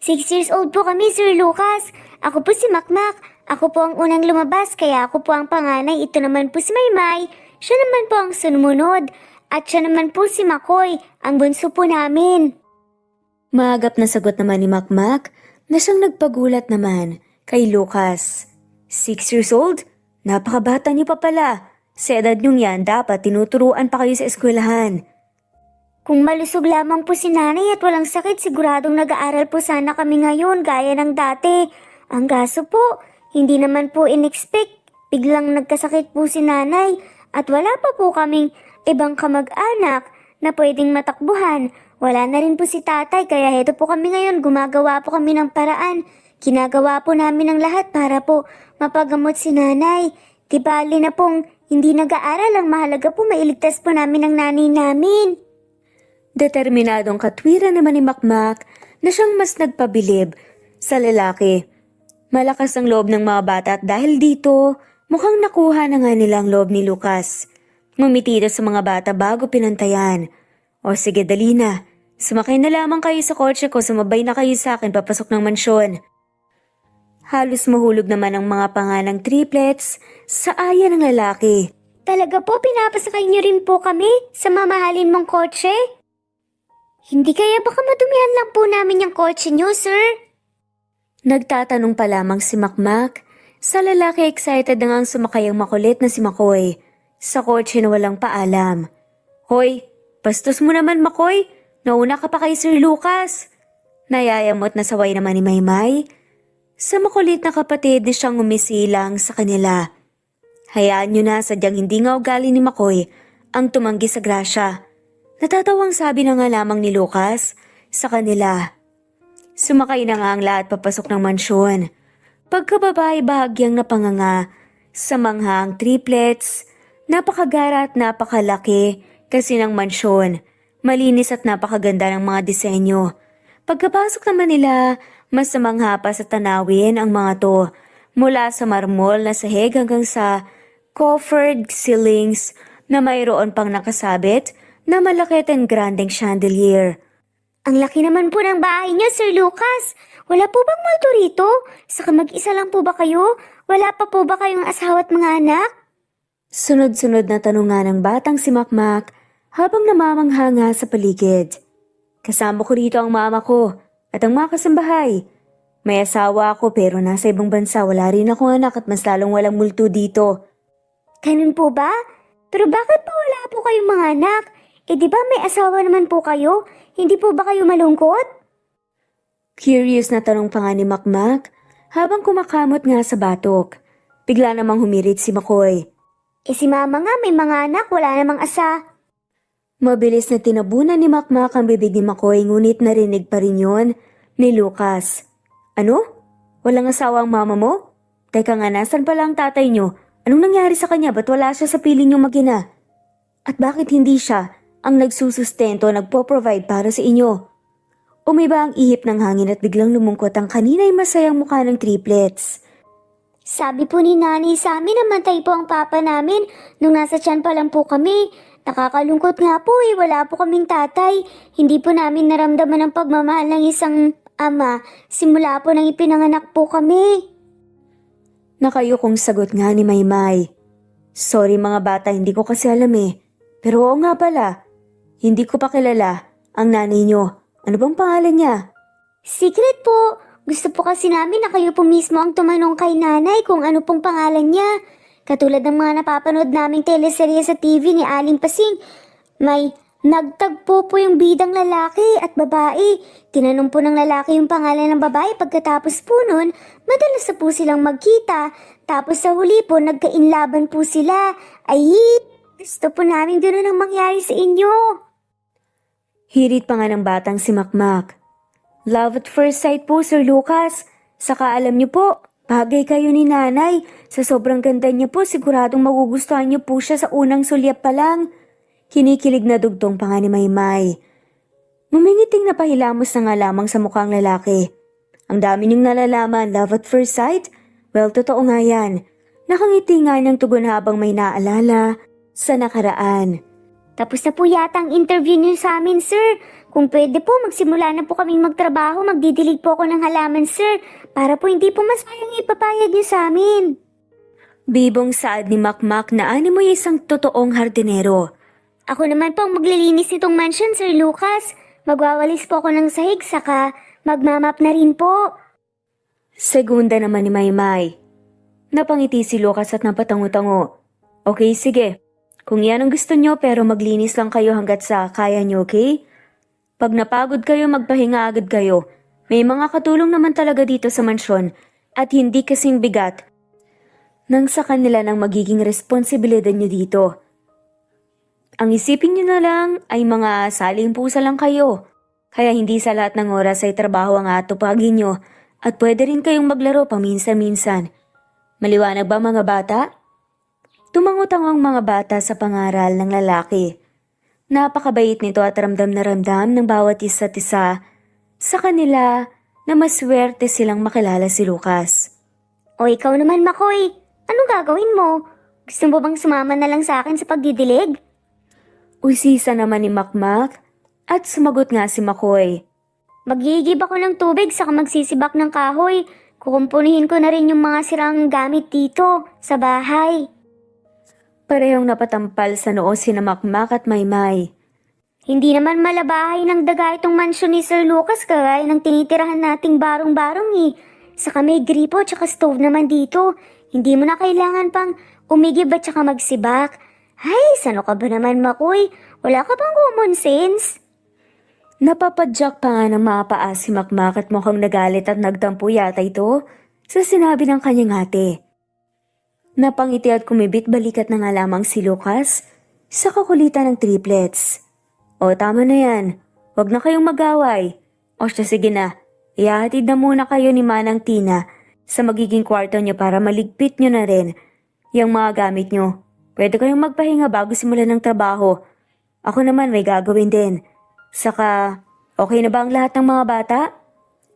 6 years old po kami, Sir Lucas. Ako po si Makmak. Ako po ang unang lumabas, kaya ako po ang panganay. Ito naman po si Maymay. Siya naman po ang sumunod. At siya naman po si Makoy, ang bunso po namin. Maagap na sagot naman ni Makmak na siyang nagpagulat naman kay Lucas. 6 years old? Napakabata niyo pa pala. Sa edad niyong yan, dapat tinuturuan pa kayo sa eskwelahan. Kung malusog lamang po si nanay at walang sakit, siguradong nag-aaral po sana kami ngayon gaya ng dati. Ang kaso po, hindi naman po in-expect. Biglang nagkasakit po si nanay at wala pa po kaming ibang kamag-anak na pwedeng matakbuhan. Wala na rin po si tatay kaya heto po kami ngayon, gumagawa po kami ng paraan. Ginagawa po namin ang lahat para po mapagamot si nanay. Di bali na pong Hindi nag-aaral, ang mahalaga po mailigtas po namin ang nanay namin. Determinadong katwiran naman ni Makmak na siyang mas nagpabilib sa lalaki. Malakas ang loob ng mga bata at dahil dito, mukhang nakuha na nga nila ang loob ni Lucas. Ngumiti ito sa mga bata bago pinantayan. O sige, dali na. Sumakay na lamang kayo sa kotse ko, sumabay na kayo sa akin papasok ng mansyon. Halos mahulog naman ang mga panganang triplets sa aya ng lalaki. Talaga po, pinapasakay niyo rin po kami sa mamahalin mong kotse? Hindi kaya baka madumihan lang po namin yung kotse niyo, sir? Nagtatanong pa lamang si Makmak. Sa lalaki excited na ngang sumakay ang makulit na si Makoy. Sa kotse na walang paalam. Hoy, bastos mo naman Makoy. Nauna ka pa kay Sir Lucas. Nayayamot na saway naman ni Maymay. Sa makulit na kapatid na siyang umisilang sa kanila. Hayaan nyo na, sadyang hindi nga ugali ni Makoy ang tumanggi sa grasya. Natatawang sabi na nga lamang ni Lucas sa kanila. Sumakay na nga ang lahat papasok ng mansyon. Pagkababa ay bahagyang napanganga sa manghang triplets, napakagara at napakalaki kasi ng mansyon. Malinis at napakaganda ng mga disenyo. Pagkapasok naman nila, mas namangha pa sa tanawin ang mga to. Mula sa marmol na sahig hanggang sa coffered ceilings na mayroon pang nakasabit na malaki at grandeng chandelier. Ang laki naman po ng bahay niyo, Sir Lucas. Wala po bang multo rito? Saka mag-isa lang po ba kayo? Wala pa po ba kayong asawa at mga anak? Sunod-sunod na tanong nga ng batang si Makmak habang namamangha nga sa paligid. Kasama ko rito ang mama ko at ang mga kasambahay. May asawa ako pero nasa ibang bansa, wala rin akong anak at mas lalong walang multo dito. Ganun po ba? Pero bakit pa wala po kayong mga anak? Di ba may asawa naman po kayo? Hindi po ba kayo malungkot? Curious na tanong pa nga ni Makmak habang kumakamot nga sa batok. Bigla namang humirit si Makoy. Si mama nga may mga anak, wala namang asa. Mabilis na tinabunan ni Makmak ang bibig ni Makoy ngunit narinig pa rin yon ni Lucas. Ano? Walang asawa ang mama mo? Teka nga, nasan pala ang tatay nyo? Anong nangyari sa kanya? Ba't wala siya sa piling niyong mag-ina? At bakit hindi siya ang nagsusustento, nagpo-provide para sa inyo? Umiba ang ihip ng hangin at biglang lumungkot ang kanina'y masayang mukha ng triplets. Sabi po ni nanay sa amin, namatay po ang papa namin nung nasa tiyan pa lang po kami. Nakakalungkot nga po wala po kaming tatay. Hindi po namin naramdaman ang pagmamahal ng isang ama simula po nang ipinanganak po kami. Nakayukong sagot nga ni Maymay. Sorry mga bata, hindi ko kasi alam eh. Pero oo nga pala, hindi ko pa kilala ang nanay nyo. Ano bang pangalan niya? Secret po. Gusto po kasi namin na kayo po mismo ang tumanong kay nanay kung ano pong pangalan niya. Katulad ng mga napapanood naming teleserye sa TV ni Aling Pasing, may nagtagpo po yung bidang lalaki at babae. Tinanong po ng lalaki yung pangalan ng babae, pagkatapos po nun, madalas na po silang magkita. Tapos sa huli po, nagkainlaban po sila. Ay, gusto po namin gano'n ang mangyari sa inyo. Hirit pa nga ng batang si Makmak. Love at first sight po, Sir Lucas. Saka alam niyo po, bagay kayo ni nanay. Sa sobrang ganda niya po, siguradong magugustuhan niyo po siya sa unang sulyap pa lang. Kinikilig na dugtong pa nga ni Maymay. Mumingiting na pahilamos na nga lamang sa mukhang lalaki. Ang dami niyong nalalaman, love at first sight? Well, totoo nga yan. Nakangiti nga niyang tugon habang may naalala sa nakaraan. Tapos na po yata ang interview niyo sa amin, sir. Kung pwede po, magsimula na po kaming magtrabaho. Magdidilig po ako ng halaman, sir. Para po hindi po masayang ipapayag niyo sa amin. Bibong saad ni Makmak na animo isang totoong hardinero. Ako naman po ang maglilinis nitong mansion, Sir Lucas. Magwawalis po ako ng sahig, saka magmamap na rin po. Segunda naman ni Maymay. Napangiti si Lucas at napatango-tango. Okay, sige. Kung yan ang gusto nyo pero maglinis lang kayo hanggat sa kaya nyo, okay? Pag napagod kayo, magpahinga agad kayo. May mga katulong naman talaga dito sa mansyon at hindi kasing bigat nang sa kanila nang magiging responsibilidad nyo dito. Ang isipin nyo na lang ay mga saling pusa lang kayo. Kaya hindi sa lahat ng oras ay trabaho ang atupagin nyo at pwede rin kayong maglaro paminsan-minsan. Maliwanag ba mga bata? Tumangutang ang mga bata sa pangaral ng lalaki. Napakabait nito at ramdam na ramdam ng bawat isa't isa sa kanila na maswerte silang makilala si Lucas. O ikaw naman, Makoy. Anong gagawin mo? Gusto mo bang sumama na lang sa akin sa pagdidilig? Usisa naman ni Makmak at sumagot nga si Makoy. Magigib ako ng tubig saka magsisibak ng kahoy. Kukumpunihin ko na rin yung mga sirang gamit dito sa bahay. Parehong napatampal sa noo sina Makmak at Maymay. Hindi naman malabahay ng daga itong mansyon ni Sir Lucas kagaya ng tinitirahan nating barong-barong eh. Saka may gripo at saka stove naman dito. Hindi mo na kailangan pang umigib at saka magsibak. Ay, sano ka ba naman, Makoy? Wala ka bang common sense? Napapadyak pa nga ng mga paa si Makmak at mukhang nagalit at nagtampo yata ito sa sinabi ng kanyang ate. Napangiti at kumibit balikat na nga lamang si Lucas sa kakulitan ng triplets. O tama na yan, huwag na kayong mag-away. O siya sige na, ihahatid na muna kayo ni Manang Tina sa magiging kwarto niyo para maligpit niyo na rin yung mga gamit niyo. Pwede kayong magpahinga bago simulan ng trabaho. Ako naman may gagawin din. Saka, okay na ba ang lahat ng mga bata?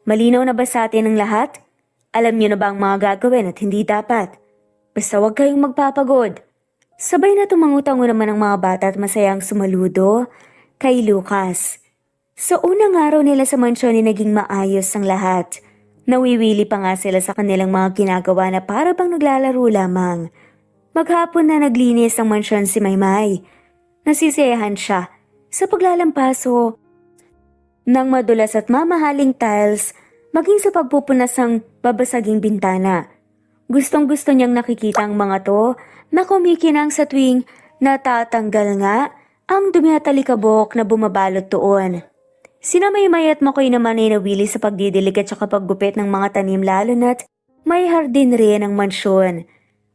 Malinaw na ba sa atin ang lahat? Alam niyo na ba ang mga gagawin at hindi dapat? Basta huwag kayong magpapagod. Sabay na tumangutango naman ang mga bata at masayang sumaludo kay Lucas. Sa unang araw nila sa mansyon ay naging maayos ang lahat. Nawiwili pa nga sila sa kanilang mga ginagawa na para bang naglalaro lamang. Maghapon na naglinis ang mansyon si Maymay. Nasisiyahan siya sa paglalampaso ng madulas at mamahaling tiles maging sa pagpupunas ng babasaging bintana. Gustong-gusto niyang nakikita ang mga to na kumikinang sa tuwing natatanggal nga ang dumi at alikabok na bumabalot doon. Sina Maymay at Makoy naman ay nawili sa pagdidilig at saka paggupit ng mga tanim lalo na't may hardin rin ang mansyon.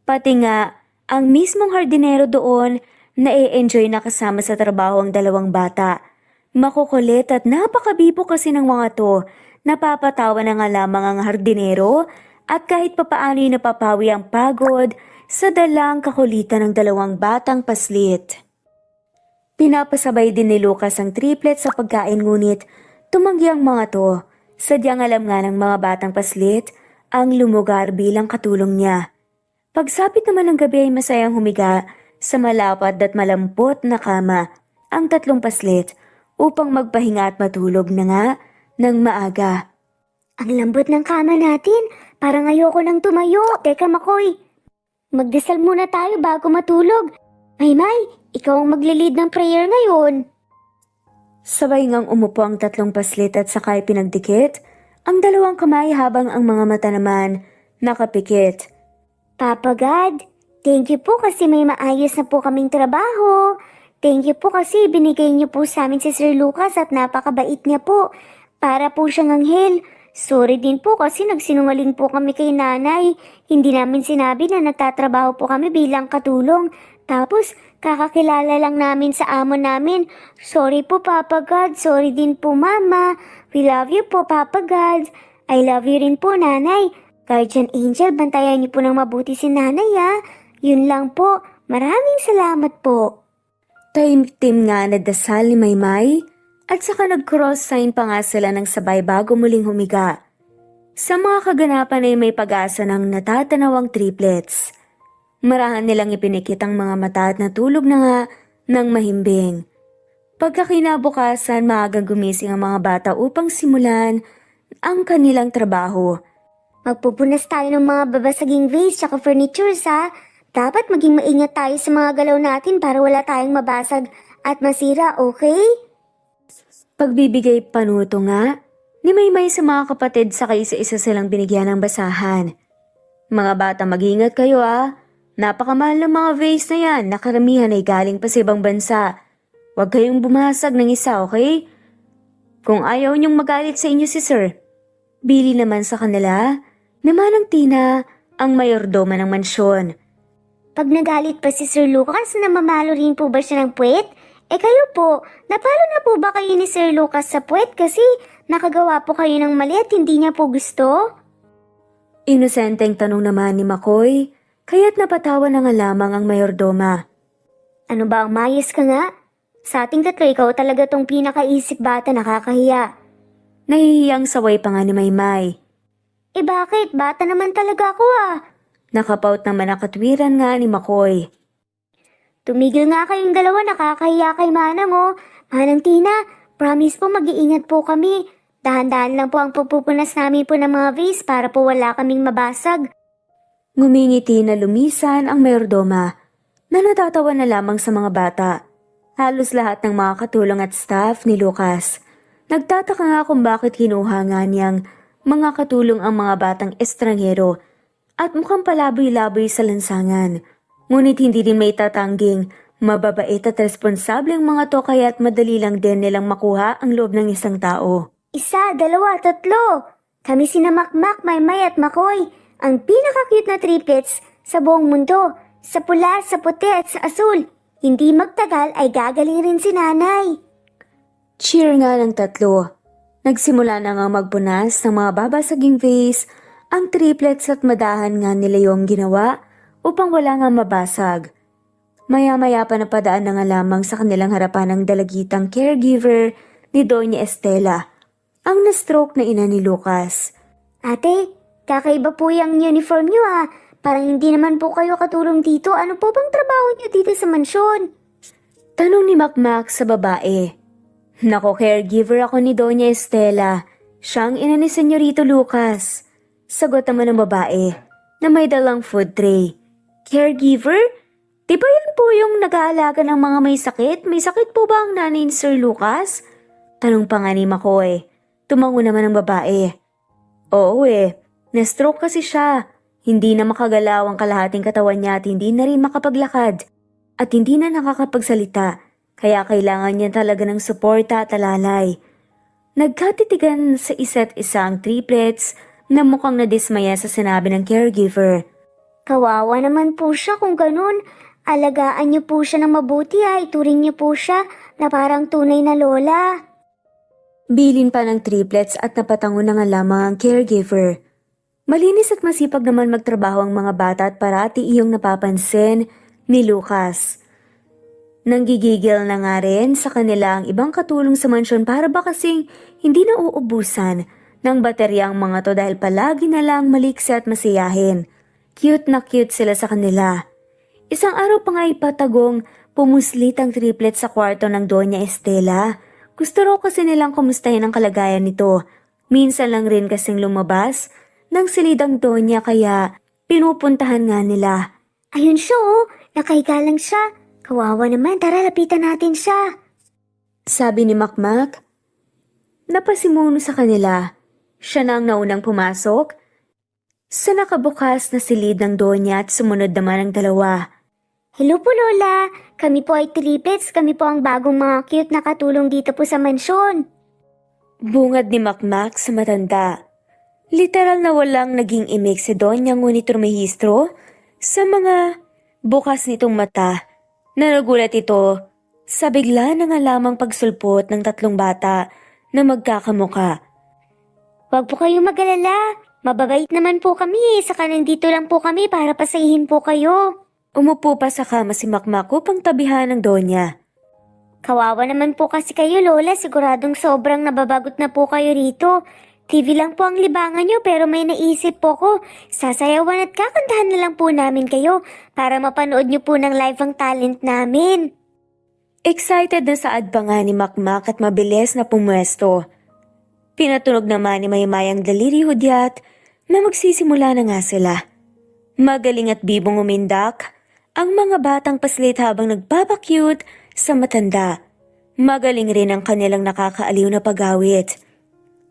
Pati nga ang mismong hardinero doon na-enjoy na kasama sa trabaho ang dalawang bata. Makukulit at napakabibo kasi ng mga to. Napapatawa na nga lamang ang hardinero at kahit papaano ay napapawi ang pagod sa dalang kakulitan ng dalawang batang paslit. Pinapasabay din ni Lucas ang triplet sa pagkain ngunit tumanggi ang mga to. Sadyang alam nga ng mga batang paslit ang lumugar bilang katulong niya. Pagsapit naman ng gabi ay masayang humiga sa malapad at malampot na kama ang tatlong paslit upang magpahinga at matulog na nga ng maaga. Ang lambot ng kama natin. Parang ayoko nang tumayo. Teka, Makoy. Magdasal muna tayo bago matulog. Maymay, ikaw ang maglilid ng prayer ngayon. Sabay ngang umupo ang tatlong paslit at sakay pinagdikit ang dalawang kamay habang ang mga mata naman nakapikit. Papa God, thank you po kasi may maayos na po kaming trabaho. Thank you po kasi binigay niyo po sa amin si Sir Lucas at napakabait niya po. Para po siyang anghel. Sorry din po kasi nagsinungaling po kami kay nanay. Hindi namin sinabi na nagtatrabaho po kami bilang katulong. Tapos kakakilala lang namin sa amo namin. Sorry po Papa God, sorry din po Mama. We love you po Papa God. I love you rin po nanay. Guardian Angel, bantayan niyo po ng mabuti si nanay ha. Yun lang po. Maraming salamat po. Taimtim nga na dasal ni Maymay at saka nag-cross sign pa nga sila ng sabay bago muling humiga. Sa mga kaganapan ay may pag-asa ng natatanawang triplets. Marahan nilang ipinikit ang mga mata at natulog na nga ng mahimbing. Pagkakinabukasan, maagang gumising ang mga bata upang simulan ang kanilang trabaho. Magpupunas tayo ng mga babasaging vase tsaka furnitures ha. Dapat maging maingat tayo sa mga galaw natin para wala tayong mabasag at masira, okay? Pagbibigay panuto nga, ni Maymay sa mga kapatid sa isa-isa silang binigyan ng basahan. Mga bata, mag-ingat kayo ah. Napakamahal ng mga vase na yan, nakaramihan ay galing pa sa ibang bansa. Huwag kayong bumasag ng isa, okay? Kung ayaw niyong magalit sa inyo si Sir. Bili naman sa kanila, ni Manang Tina ang mayordoma ng mansyon. Pag nagalit pa si Sir Lucas, namamalo rin po ba siya ng puwet? Kayo po, napalo na po ba kayo ni Sir Lucas sa puwet kasi nakagawa po kayo ng mali at hindi niya po gusto? Inosenteng tanong naman ni Makoy kaya't napatawa na nga lamang ang mayordoma. Ano ba ang mayas ka nga? Sa ating tatlo, ikaw talaga tong pinakaisip bata, nakakahiya. Nahihiyang saway pa nga ni Maymay. Bakit? Bata naman talaga ako ah. Nakapaut naman ang katwiran nga ni Makoy. Tumigil nga kayong dalawa, nakakahiya kay Manang oh. Manang Tina, promise po mag-iingat po kami. Dahan-dahan lang po ang pupupunas namin po ng mga vase para po wala kaming mabasag. Ngumingiti na lumisan ang mayordoma na natatawa na lamang sa mga bata. Halos lahat ng mga katulong at staff ni Lucas. Nagtataka nga kung bakit kinuha nga niyang mga katulong ang mga batang estranghero at mukhang palaboy-laboy sa lansangan. Ngunit hindi din may tatangging mababait at responsable ang mga to kaya't madali lang din nilang makuha ang loob ng isang tao. 1, 2, 3. Kami sina Makmak, Maymay at Makoy. Ang pinaka-cute na triplets sa buong mundo. Sa pula, sa puti at sa asul. Hindi magtagal ay gagaling rin si nanay. Cheer nga ng tatlo. Nagsimula na nga magpunas ng mga babasaging vase, ang triplets at madahan nga nila yung ginawa upang wala nga mabasag. Maya-maya pa napadaan na nga lamang sa kanilang harapan ang dalagitang caregiver ni Doña Estela, ang na-stroke na ina ni Lucas. Ate, kakaiba po yung uniform niyo ah. Parang hindi naman po kayo katulong dito. Ano po bang trabaho niyo dito sa mansyon? Tanong ni Makmak sa babae. Nako, caregiver ako ni Doña Estela. Siyang ina ni Senyorito Lucas. Sagot naman ng babae na may dalang food tray. Caregiver? Di ba yan po yung nag-aalaga ng mga may sakit? May sakit po ba ang nanay ni Sir Lucas? Tanong pa nga ni Makoy. Tumango naman ang babae. Oo na-stroke kasi siya. Hindi na makagalaw ang kalahating katawan niya at hindi na rin makapaglakad. At hindi na nakakapagsalita. Kaya kailangan niya talaga ng suporta at alalay. Nagkatitigan sa isa't isa ang triplets na mukhang nadismaya sa sinabi ng caregiver. Kawawa naman po siya kung ganun. Alagaan niyo po siya ng mabuti ha. Ituring niyo po siya na parang tunay na lola. Bilin pa ng triplets at napatango na nga lamang ang caregiver. Malinis at masipag naman magtrabaho ang mga bata at parati iyong napapansin ni Lucas. Nanggigigil na nga rin sa kanila ang ibang katulong sa mansyon para ba kasing hindi na uubusan ng baterya ang mga to dahil palagi na lang maliksi at masiyahin. Cute na cute sila sa kanila. Isang araw pa nga ipatagong pumuslit ang triplet sa kwarto ng Doña Estela. Gusto raw kasi nilang kumustahin ang kalagayan nito. Minsan lang rin kasing lumabas ng silidang Doña kaya pinupuntahan nga nila. Ayun siya oh. Nakahiga lang siya. Kawawa naman. Tara, lapitan natin siya. Sabi ni Makmak. Napasimuno sa kanila. Siya na ang naunang pumasok sa nakabukas na silid ng Doña at sumunod naman ang dalawa. Hello po Lola. Kami po ay triplets. Kami po ang bagong mga cute na katulong dito po sa mansyon. Bungad ni Makmak sa matanda. Literal na walang naging imik si Doña ngunit rumehistro sa mga bukas nitong mata na nagulat ito sa bigla na nga lamang pagsulpot ng tatlong bata na magkakamuka. Huwag po kayong mag-alala. Mababait naman po kami. Saka nandito lang po kami para pasayihin po kayo. Umupo pa sa kama si Makmak upang tabihan ng Doña. Kawawa naman po kasi kayo Lola. Siguradong sobrang nababagot na po kayo rito. TV lang po ang libangan nyo pero may naisip po ko. Sasayawan at kakantahan na lang po namin kayo para mapanood nyo po ng live ang talent namin. Excited na saad pa nga ni Makmak at mabilis na pumwesto. Pinatunog naman ni Maymay ang daliri hudyat na magsisimula na nga sila. Magaling at bibong umindak ang mga batang paslit habang nagpapakyut sa matanda. Magaling rin ang kanilang nakakaaliw na pagawit.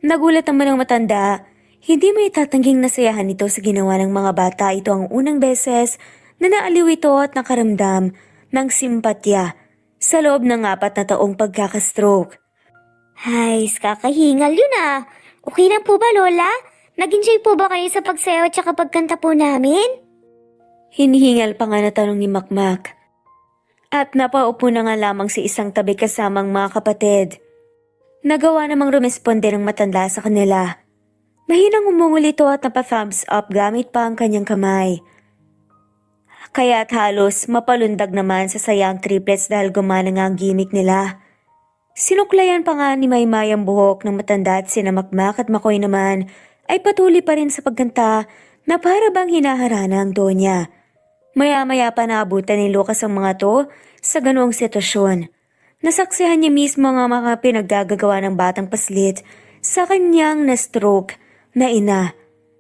Nagulat naman ang matanda, hindi may tatangging nasayahan ito sa ginawa ng mga bata. Ito ang unang beses na naaliw ito at nakaramdam ng simpatya sa loob ng 4 na taong pagkakastroke. Ay, kakahingal yun ah. Okay lang po ba Lola? Nag-enjoy po ba kayo sa pagsayaw at saka pagkanta po namin? Hinihingal pa nga na tanong ni Makmak. At napaupo na nga lamang si isang tabi kasamang mga kapatid. Nagawa namang rumesponde ng matanda sa kanila. Mahinang umungol ito at napa-thumbs up gamit pa ang kanyang kamay. Kaya't halos mapalundag naman sa sayang triplets dahil gumana nga ang gimmick nila. Sinuklayan pa nga ni Maymay ang buhok ng matanda at sina Makmak at Makoy naman ay patuloy pa rin sa pagkanta na para bang hinaharana ang Donya. Maya-maya pa naabutan ni Lucas ang mga to sa ganoong sitwasyon. Nasaksihan niya mismo ang mga pinaggagawa ng batang paslit sa kanyang na-stroke na ina.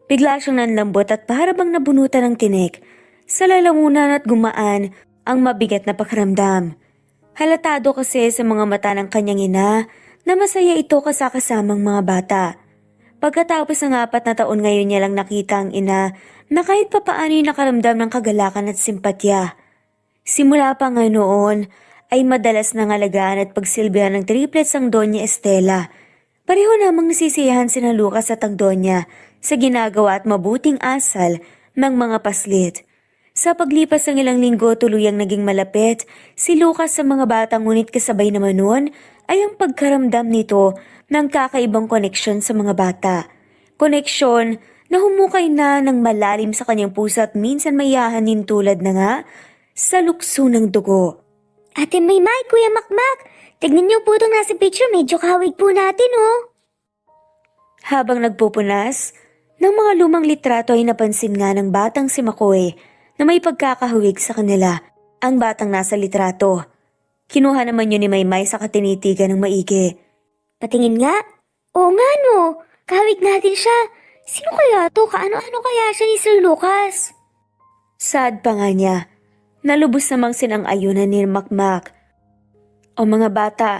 Bigla siyang nanlambot at para bang nabunutan ng tinik. Sa lalamunan at gumaan ang mabigat na pakiramdam. Halatado kasi sa mga mata ng kanyang ina na masaya ito kasakasamang mga bata. Pagkatapos ng 4 na taon ngayon niya lang nakita ang ina na kahit papaano ay nakaramdam ng kagalakan at simpatya. Simula pa nga noon ay madalas nangalagaan at pagsilbihan ng triplets ang Doña Estela. Pareho namang nasisiyahan sina Lucas at ang Doña sa ginagawa at mabuting asal ng mga paslit. Sa paglipas ng ilang linggo tuluyang naging malapit si Lucas sa mga bata ngunit kasabay naman noon ay ang pagkaramdam nito ng kakaibang koneksyon sa mga bata. Koneksyon na humukay na ng malalim sa kanyang puso at minsan mayahanin tulad na nga sa lukso ng dugo. Ate Maymay, Kuya Makmak, tignan niyo po itong nasa picture, medyo kahawig po natin oh. Habang nagpupunas ng mga lumang litrato ay napansin nga ng batang si Makoy na may pagkakahawig sa kanila ang batang nasa litrato. Kinuha naman yun ni Maymay sa katinitigan ng maigi. Patingin nga. Oo nga no, kahawig natin siya. Sino kaya to? Kaano-ano kaya siya ni Sir Lucas? Sad pa nga niya. Nalubos namang sinang-ayunan ni Makmak. O mga bata,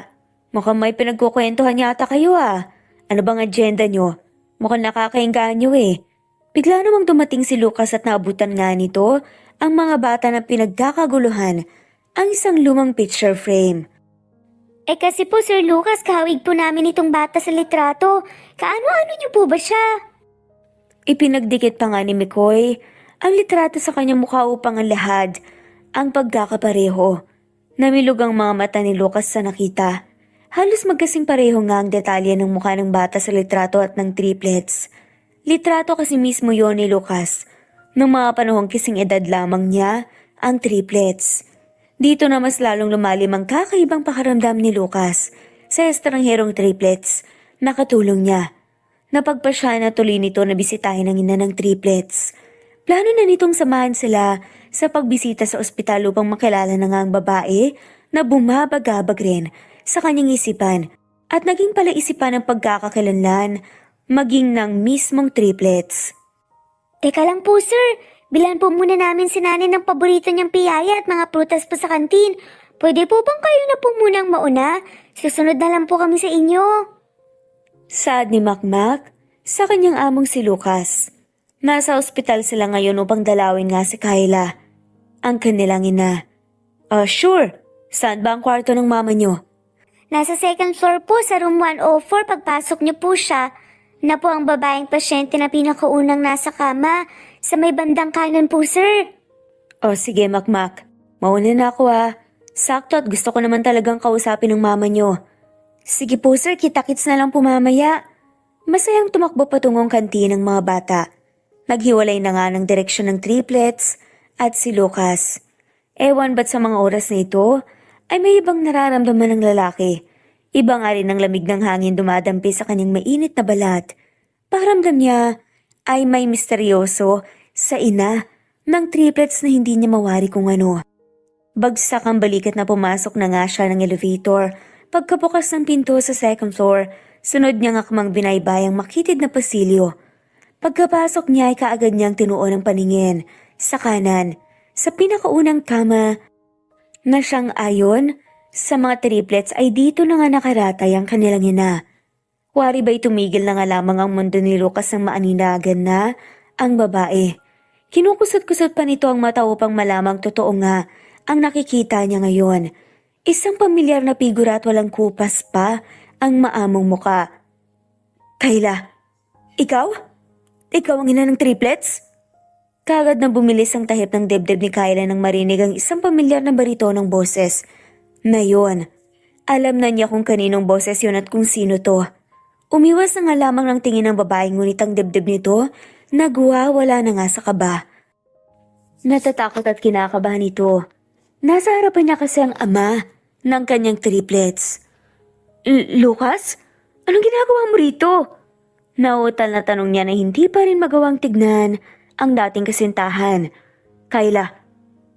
mukhang may pinagkukwentuhan yata kayo ah. Ano bang agenda nyo? Mukhang nakakainganyo eh. Bigla namang dumating si Lucas at naabutan nga nito ang mga bata na pinagkakaguluhan ang isang lumang picture frame. Eh kasi po Sir Lucas, kahawig po namin itong bata sa litrato. Kaano-ano niyo po ba siya? Ipinagdikit pa nga ni Mikoy ang litrato sa kanyang mukha upang ang lahad ang pagkakapareho. Namilog ang mga mata ni Lucas sa nakita. Halos magkasing pareho nga ang detalye ng mukha ng bata sa litrato at ng triplets. Litrato kasi mismo yon ni Lucas. Nung mga panahong kising edad lamang niya ang triplets. Dito na mas lalong lumalim ang kakaibang pakaramdam ni Lucas sa estrangherong triplets na katulong niya. Napagpasya na tuloy nito na bisitahin ang ina ng triplets. Plano na nitong samahan sila sa pagbisita sa ospital upang makilala na nga ang babae na bumabagabag rin sa kanyang isipan at naging palaisipan ng pagkakakilanlan maging ng mismong triplets. Teka lang po sir, bilan po muna namin si nanay ng paborito niyang piyaya at mga prutas po sa kantin. Pwede po bang kayo na po munang mauna? Susunod na lang po kami sa inyo. Sad ni Makmak sa kanyang among si Lucas. Nasa ospital sila ngayon upang dalawin nga si Kyla, ang kanilang ina. Sure. Saan ba ang kwarto ng mama niyo? Nasa second floor po sa room 104 pagpasok niyo po siya. Na po ang babaeng pasyente na pinakaunang nasa kama sa may bandang kanan po sir. Sige Makmak. Mauna na ako ah. Sakto at gusto ko naman talagang kausapin ng mama niyo. Sige po sir, kita-kits na lang po mamaya. Masayang tumakbo patungong kantin ng mga bata. Naghiwalay na nga ng direksyon ng triplets at si Lucas. Ewan ba't sa mga oras na ito ay may ibang nararamdaman ng lalaki. Iba nga rin ang lamig ng hangin dumadampi sa kanyang mainit na balat. Pakiramdam niya ay may misteryoso sa ina ng triplets na hindi niya mawari kung ano. Bagsak ang balikat na pumasok na nga siya ng elevator. Pagkabukas ng pinto sa second floor, sunod niyang akmang binaybayang makitid na pasilyo. Pagkapasok niya ay kaagad niyang tinuon ang paningin sa kanan, sa pinakaunang kama na siyang ayon sa mga triplets ay dito na nga nakaratay ang kanilang ina. Wari ba'y tumigil na nga lamang ang mundo ni Lucas ng maaninagan na ang babae. Kinukusot-kusot pa nito ang mata upang malamang totoo nga ang nakikita niya ngayon. Isang pamilyar na figura at walang kupas pa ang maamong muka. Kyla, ikaw? Ikaw ang ina ng triplets? Kagad na bumilis ang tahip ng dibdib ni Kyla nang marinig ang isang pamilyar na barito ng boses. Na yun, alam na niya kung kaninong boses yun at kung sino to. Umiwas na nga lamang ng tingin ng babae ngunit ang dibdib nito nagwawala na nga sa kaba. Natatakot at kinakabahan ito. Nasa harapan niya kasi ang ama ng kanyang triplets. Lucas? Anong ginagawa mo rito? Nauutal na tanong niya na hindi pa rin magawang tignan ang dating kasintahan. Kyla,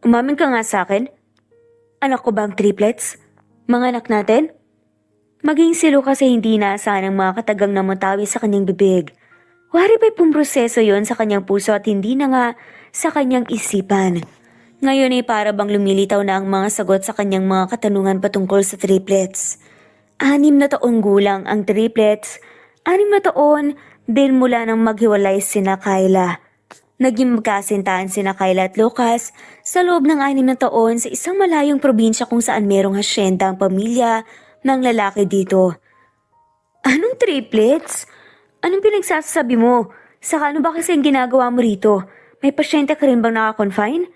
umamin ka nga sa akin? Anak ko ba ang triplets? Mga anak natin? Maging si Lucas ay hindi inaasahan ang mga katagang namutawi sa kanyang bibig. Wari ba'y pumproseso yon sa kanyang puso at hindi na nga sa kanyang isipan. Ngayon ay para bang lumilitaw na ang mga sagot sa kanyang mga katanungan patungkol sa triplets. 6 na taong gulang ang triplets, 6 na taon din mula nang maghiwalay sina Kyla. Naging magkasintahan sina Kyla at Lucas sa loob ng 6 na taon sa isang malayong probinsya kung saan merong hasyenda ang pamilya ng lalaki dito. Anong triplets? Anong pinagsasabi mo? Saka ano ba kasi ang ginagawa mo rito? May pasyente ka rin bang nakakonfine?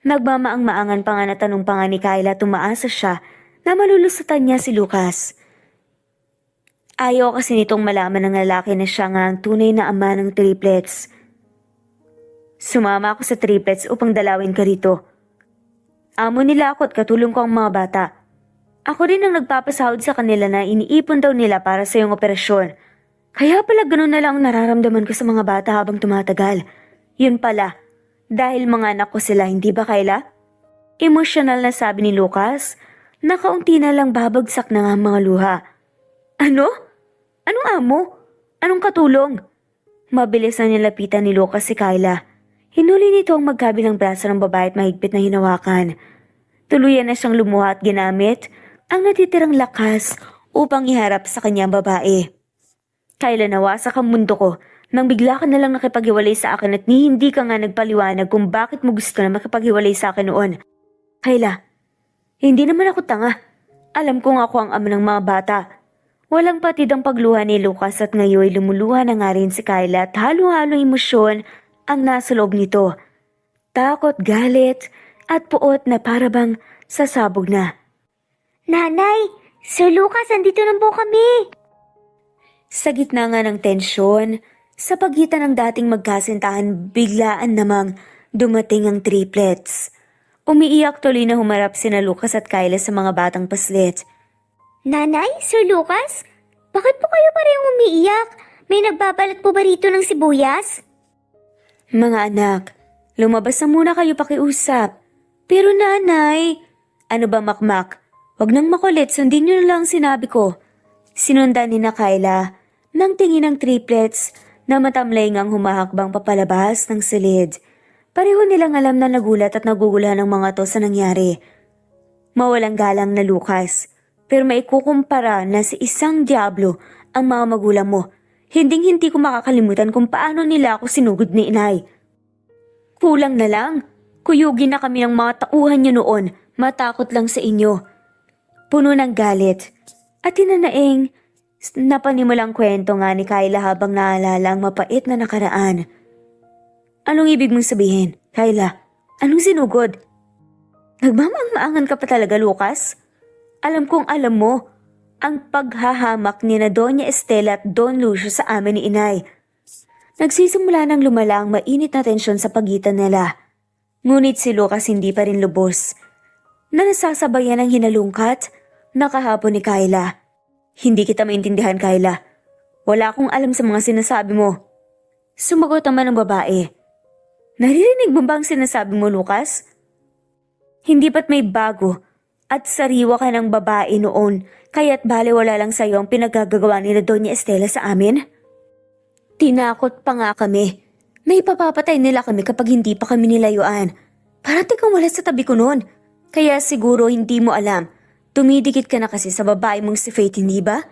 Nagmamaang-maangan pa nga na tanong pa nga ni Kyla, tumaasa siya na malulusatan niya si Lucas. Ayaw kasi nitong malaman ng lalaki na siya nga ang tunay na ama ng triplets. Sumama ako sa triplets upang dalawin ka rito. Amo nila ako at katulong ko ang mga bata. Ako rin ang nagpapasahod sa kanila na iniipon daw nila para sa iyong operasyon. Kaya pala ganun na lang nararamdaman ko sa mga bata habang tumatagal. Yun pala, dahil mga anak ko sila, hindi ba Kyla? Emosyonal na sabi ni Lucas, na kaunti na lang babagsak na nga ang mga luha. Ano? Anong amo? Anong katulong? Mabilis na nilapitan ni Lucas si Kyla. Hinuli nito ang magkabilang braso ng babae at mahigpit na hinawakan. Tuluyan na siyang lumuha at ginamit ang natitirang lakas upang iharap sa kanyang babae. Kyla, nawasak ang mundo ko nang bigla ka na lang nakipaghiwalay sa akin at hindi ka nga nagpaliwanag kung bakit mo gusto na makipaghiwalay sa akin noon. Kyla, hindi naman ako tanga. Alam kong ako ang ama ng mga bata. Walang patid ang pagluha ni Lucas at ngayon lumuluha na nga rin si Kyla at halo-halong emosyon ang nasa loob nito. Takot, galit at puot na parabang sasabog na. Nanay, Sir Lucas, andito na po kami. Sa gitna nga ng tensyon, sa pagitan ng dating magkasintahan, biglaan namang dumating ang triplets. Umiiyak tuloy na humarap sina Lucas at Kyla sa mga batang paslit. Nanay, Sir Lucas, bakit po kayo parehong umiiyak? May nagbabalat po ba rito ng sibuyas? Mga anak, lumabas na muna kayo pakiusap. Pero nanay, ano ba makmak? Huwag nang makulit, sundin niyo na lang ang sinabi ko. Sinundan ni na Kyla nang tingin ng triplets na matamlay ngang humahakbang papalabas ng silid. Pareho nilang alam na nagulat at naguguluhan ng mga to sa nangyari. Mawalang galang na Lucas, pero maikukumpara na si isang diablo ang mga magulang mo. Hinding-hindi ko makakalimutan kung paano nila ako sinugod ni inay. Kulang na lang, kuyugin na kami ng mga tauhan niyo noon, matakot lang sa inyo. Puno ng galit at tinanaing napanimulang kwento nga ni Kyla habang naalala ang mapait na nakaraan. Anong ibig mong sabihin, Kyla? Anong sinugod? Nagmamaang-maangan ka pa talaga, Lucas? Alam kong alam mo ang paghahamak ni na Doña Estela at Don Lucio sa amin ni inay. Nagsisimula ng lumala ang mainit na tensyon sa pagitan nila. Ngunit si Lucas hindi pa rin lubos. Na nasasabayan ng hinalungkat na kahapon ni Kyla. Hindi kita maintindihan, Kyla. Wala akong alam sa mga sinasabi mo. Sumagot naman ang babae. Naririnig mo ba ang sinasabi mo, Lucas? Hindi ba't may bago at sariwa ka ng babae noon kaya't baliwala lang sa'yo ang pinagagagawa ni Doña Estela sa amin? Tinakot pa nga kami. Na ipapapatay nila kami kapag hindi pa kami nilayuan. Parating kang wala sa tabi ko noon. Kaya siguro hindi mo alam. Tumidikit ka na kasi sa babae mong si Faith, hindi ba?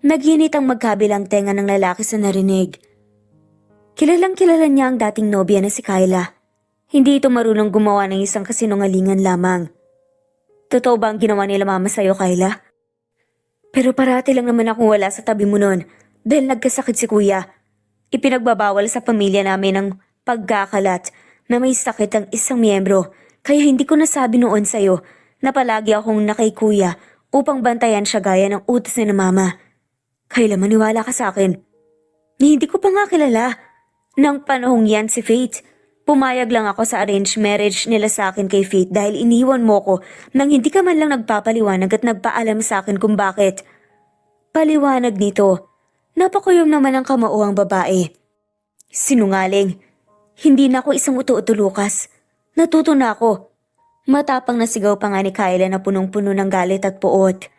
Naginit ang magkabilang tenga ng lalaki sa narinig. Kilalang kilala niya ang dating nobya na si Kyla. Hindi ito marunong gumawa ng isang kasinungalingan lamang. Totoo ba ang ginawa nila mama sa'yo, Kyla? Pero parati lang naman akong wala sa tabi mo noon dahil nagkasakit si kuya. Ipinagbabawal sa pamilya namin ang pagkakalat na may sakit ang isang miyembro kaya hindi ko nasabi noon sa'yo na palagi akong nakay kuya upang bantayan siya gaya ng utos ni na mama. Kyla, maniwala ka sa akin. Ni hindi ko pa nga kilala. Nang panahong yan si Faith, Pumayag lang ako sa arranged marriage nila sa akin kay Faith dahil iniwan mo ko nang hindi ka man lang nagpapaliwanag at nagpaalam sa akin kung bakit. Paliwanag nito, napakuyom naman ang kamauang babae. Sinungaling. Hindi na ako isang utu-utu, Lucas. Natuto na ako. Matapang na sigaw pa nga ni Kyla na punong-puno ng galit at puot.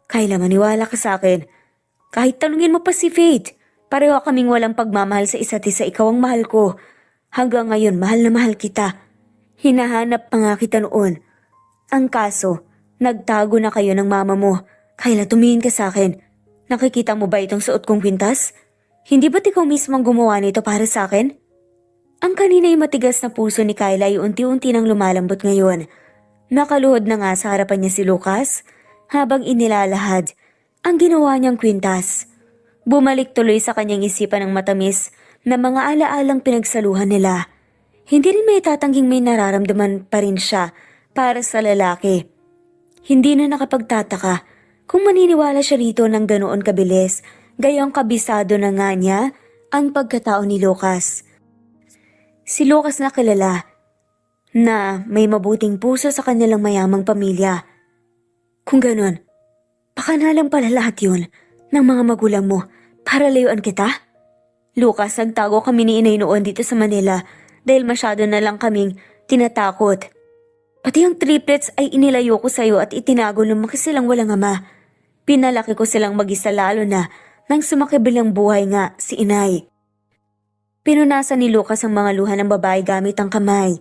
Kyla, maniwala ka sa akin. Kahit tanungin mo pa si Faith, pareho kaming walang pagmamahal sa isa't isa, ikaw ang mahal ko. Hanggang ngayon, mahal na mahal kita. Hinahanap pa nga kita noon. Ang kaso, nagtago na kayo ng mama mo. Kyla, tumingin ka sa akin. Nakikita mo ba itong suot kong kwintas? Hindi ba't ikaw mismo ang gumawa nito para sa akin? Ang kanina'y matigas na puso ni Kyla ay unti-unti nang lumalambot ngayon. Nakaluhod na nga sa harapan niya si Lucas habang inilalahad ang ginawa niyang kwintas. Bumalik tuloy sa kanyang isipan ng matamis na mga alaalang pinagsaluhan nila. Hindi rin may tatangging may nararamdaman pa rin siya para sa lalaki. Hindi na nakapagtataka kung maniniwala siya rito ng ganoon kabilis, gayong kabisado na nga niya ang pagkatao ni Lucas. Si Lucas na kilala na may mabuting puso sa kanilang mayamang pamilya. Kung ganon, baka na lang pala lahat yun ng mga magulang mo para layuan kita? Lucas, nagtago kami ni inay noon dito sa Manila dahil masyado na lang kaming tinatakot. Pati ang triplets ay inilayo ko sa'yo at itinago lumaki silang walang ama. Pinalaki ko silang mag-isa lalo na nang sumakibilang buhay nga si inay. Pinunasan ni Lucas ang mga luha ng babae gamit ang kamay.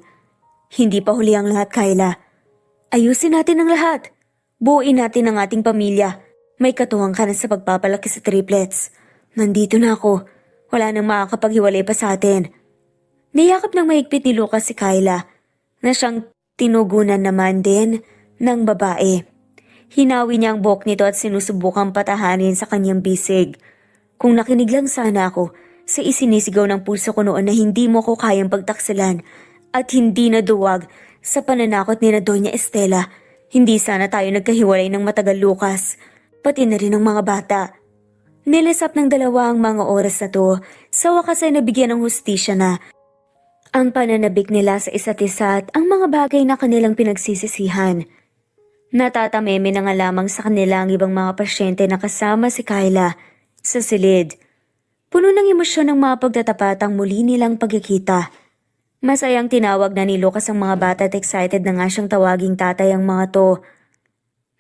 Hindi pa huli ang lahat, Kyla. Ayusin natin ang lahat. Buuin natin ang ating pamilya. May katuwang ka na sa pagpapalaki sa triplets. Nandito na ako. Wala nang makakapaghiwalay pa sa atin. Niyakap ng mahigpit ni Lucas si Kyla na siyang tinugunan naman din ng babae. Hinawi niya ang buhok nito at sinusubukang patahanin sa kanyang bisig. Kung nakinig lang sana ako sa isinisigaw ng puso ko noon na hindi mo ko kayang pagtaksilan at hindi naduwag sa pananakot ni na Doña Estela, hindi sana tayo nagkahiwalay ng matagal, Lucas, pati na rin ang mga bata. Nilisap ng dalawa ang mga oras na to, sa wakas ay nabigyan ng hustisya na ang pananabik nila sa isa't isa at ang mga bagay na kanilang pinagsisisihan. Natatameme na nga lamang sa kanila ang ibang mga pasyente na kasama si Kyla sa silid. Puno ng emosyon ng mga pagtatapatang muli nilang pagkikita. Masayang tinawag na ni Lucas ang mga bata at excited na nga siyang tawaging tatay ang mga to.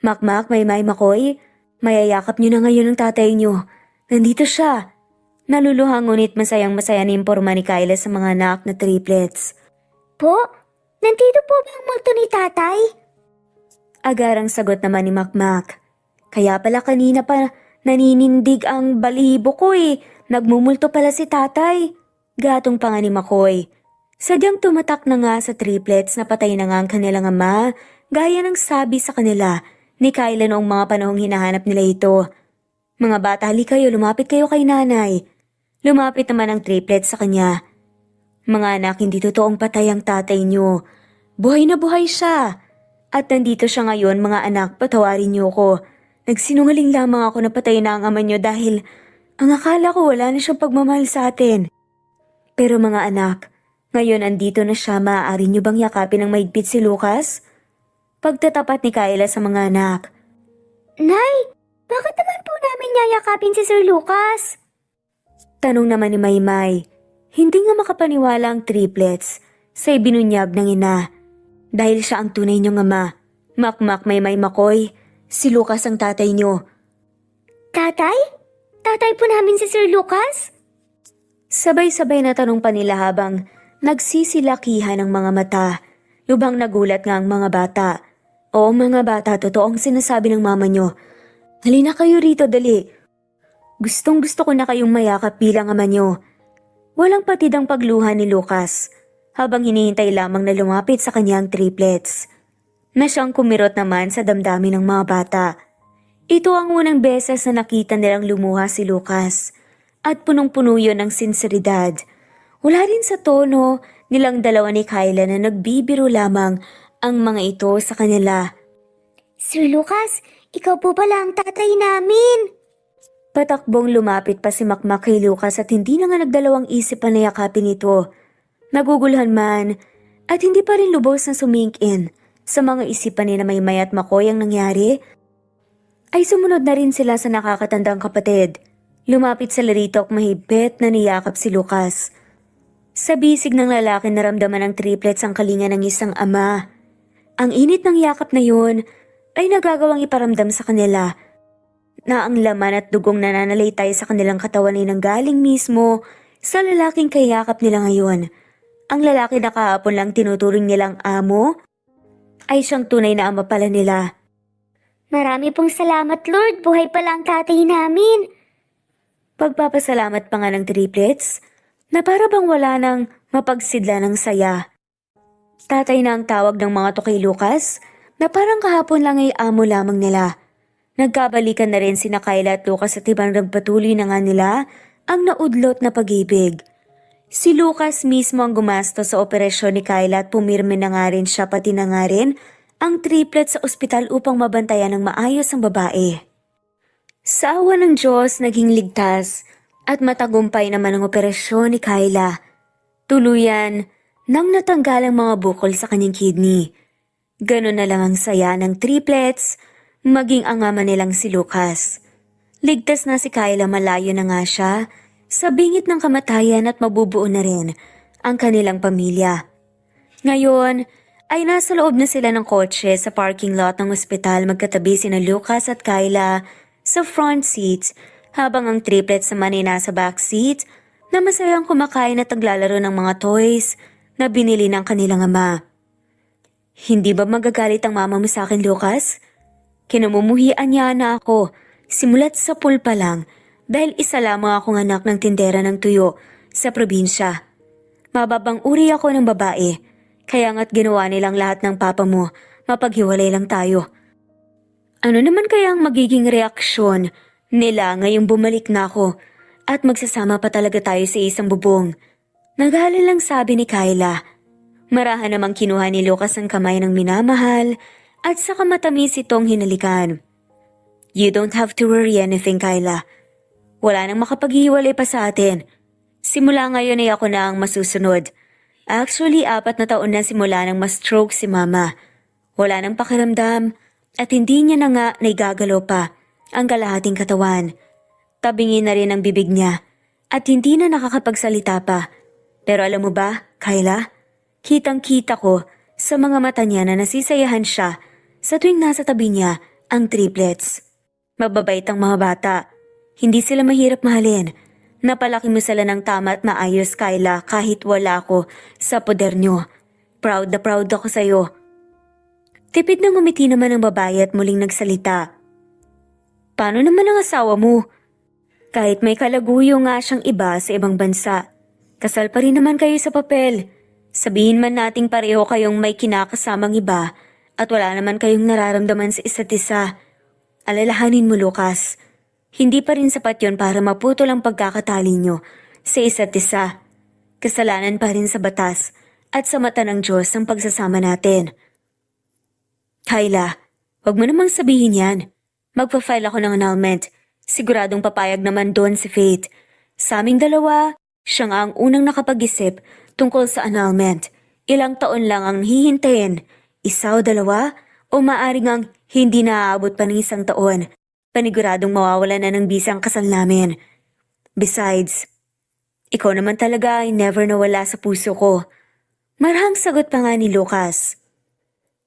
Makmak, Maymay, Makoy, mayayakap niyo na ngayon ang tatay niyo. Nandito siya. Naluluha ngunit masayang-masaya ni imporma ni Kyla sa mga anak na triplets. Po? Nandito po ba ang multo ni tatay? Agarang sagot naman ni Makmak. Kaya pala kanina pa naninindig ang balibo ko eh. Nagmumulto pala si tatay. Gatong pa nga ni Makoy. Sadyang tumatak na nga sa triplets na patay na nga ang kanilang ama, gaya ng sabi sa kanila ni Kyla noong mga panahong hinahanap nila ito. Mga bata, hali kayo, lumapit kayo kay nanay. Lumapit naman ang triplets sa kanya. Mga anak, hindi totoong patay ang tatay niyo. Buhay na buhay siya. At nandito siya ngayon, mga anak, patawarin niyo ko. Nagsinungaling lamang ako na patay na ang ama niyo dahil ang akala ko wala na siyang pagmamahal sa atin. Pero mga anak, ngayon andito na siya, maaari niyo bang yakapin ng maigpit si Lucas? Pagtatapat ni Kyla sa mga anak. Nay, bakit naman po namin yayakapin si Sir Lucas? Tanong naman ni Maymay. Hindi nga makapaniwala ang triplets sa ibinunyag ng ina. Dahil siya ang tunay niyong ama. Makmak, Maymay, Makoy, si Lucas ang tatay niyo. Tatay? Tatay po namin si Sir Lucas? Sabay-sabay na tanong pa nila habang nagsisilakihan ang mga mata. Lubhang nagulat nga ang mga bata. Oo mga bata, totoong sinasabi ng mama niyo. Halina kayo rito, dali. Gustong gusto ko na kayong mayakap bilang ama niyo. Walang patid ang pagluha ni Lucas habang hinihintay lamang na lumapit sa kanyang triplets. Na siyang kumirot naman sa damdamin ng mga bata. Ito ang unang beses na nakita nilang lumuha si Lucas at punong-puno yun ng sinseridad. Wala rin sa tono nilang dalawa ni Kyla na nagbibiro lamang ang mga ito sa kanila. Sir Lucas, ikaw po pala ang tatay namin. Patakbong lumapit pa si Makmak kay Lucas at hindi na nga nagdalawang isip pa na yakapin ito. Naguguluhan man at hindi pa rin lubos na sumink in sa mga isipan ni na Maymay at Makoy ang nangyari, ay sumunod na rin sila sa nakakatandang kapatid. Lumapit sa Larito at mahigpit na niyakap si Lucas. Sa bisig ng lalaki naramdaman ng triplets ang kalinga ng isang ama. Ang init ng yakap na yun ay nagagawang iparamdam sa kanila na ang laman at dugong nananalaytay sa kanilang katawan ay nanggaling mismo sa lalaking kayakap nila ngayon. Ang lalaki na kahapon lang tinuturing nilang amo ay siyang tunay na ama pala nila. Marami pong salamat, Lord. Buhay pala ang tatay namin. Pagpapasalamat pa nga ng triplets na para bang wala nang mapagsidla ng saya. Tatay na ang tawag ng mga to kay Lucas na parang kahapon lang ay amo lamang nila. Nagkabalikan na rin sina Kyla at Lucas at ibang nagpatuloy na nga nila ang naudlot na pag-ibig. Si Lucas mismo ang gumastos sa operasyon ni Kyla at pumirme na nga rin siya pati na nga rin ang triplets sa ospital upang mabantayan ng maayos ang babae. Sa awa ng Diyos naging ligtas at matagumpay naman ang operasyon ni Kyla. Tuluyan nang natanggal ang mga bukol sa kanyang kidney. Ganon na lang ang saya ng triplets, maging ang ama nilang si Lucas. Ligtas na si Kyla, malayo na nga siya sa bingit ng kamatayan at mabubuo na rin ang kanilang pamilya. Ngayon ay nasa loob na sila ng kotse sa parking lot ng ospital, magkatabi sina Lucas at Kyla sa front seats habang ang triplets naman ay nasa back seat na masayang kumakain at naglalaro ng mga toys na binili ng kanilang ama. Hindi ba magagalit ang mama mo sa akin, Lucas? Kinamumuhian niya na ako simulat sa pool pa lang dahil isa lamang akong anak ng tindera ng tuyo sa probinsya. Mababang uri ako ng babae, kaya nga't ginawa nilang lahat ng papa mo, mapaghiwalay lang tayo. Ano naman kaya ang magiging reaksyon nila ngayong bumalik na ako at magsasama pa talaga tayo sa isang bubong? Naghalin lang sabi ni Kyla. Marahan namang kinuha ni Lucas ang kamay ng minamahal at saka matamis itong hinalikan. You don't have to worry anything, Kyla. Wala nang makapaghiwalay pa sa atin. Simula ngayon ay ako na ang masusunod. Actually, 4 na taon na simula nang ma-stroke si mama. Wala nang pakiramdam at hindi niya na nga naigagalaw pa ang kalahating katawan. Tabingin na rin ang bibig niya at hindi na nakakapagsalita pa. Pero alam mo ba, Kyla, kitang-kita ko sa mga mata niya na nasisayahan siya sa tuwing nasa tabi niya ang triplets. Mababait ang mga bata. Hindi sila mahirap mahalin. Napalaki mo sila ng tama at maayos, Kyla, kahit wala ako sa poder niyo. Proud na proud ako sa'yo. Tipid na ngumiti naman ang babae at muling nagsalita. Paano naman ang asawa mo? Kahit may kalaguyo nga siyang iba sa ibang bansa, kasal pa rin naman kayo sa papel. Sabihin man nating pareho kayong may kinakasamang iba at wala naman kayong nararamdaman sa isa't isa. Alalahanin mo, Lucas. Hindi pa rin sapat yon para maputol ang pagkakatali nyo sa isa't isa. Kasalanan pa rin sa batas at sa mata ng Diyos ang pagsasama natin. Kyla, wag mo namang sabihin yan. Magpa-file ako ng annulment. Siguradong papayag naman doon si Faith. Sa aming dalawa, siya nga ang unang nakapag-isip tungkol sa annulment. Ilang taon lang ang hihintayin. 1 o 2 o maaring ang hindi naaabot pa ng 1 taon. Paniguradong mawawala na ng bisa ang kasal namin. Besides, ikaw naman talaga ay never nawala sa puso ko. Marahang sagot pa nga ni Lucas.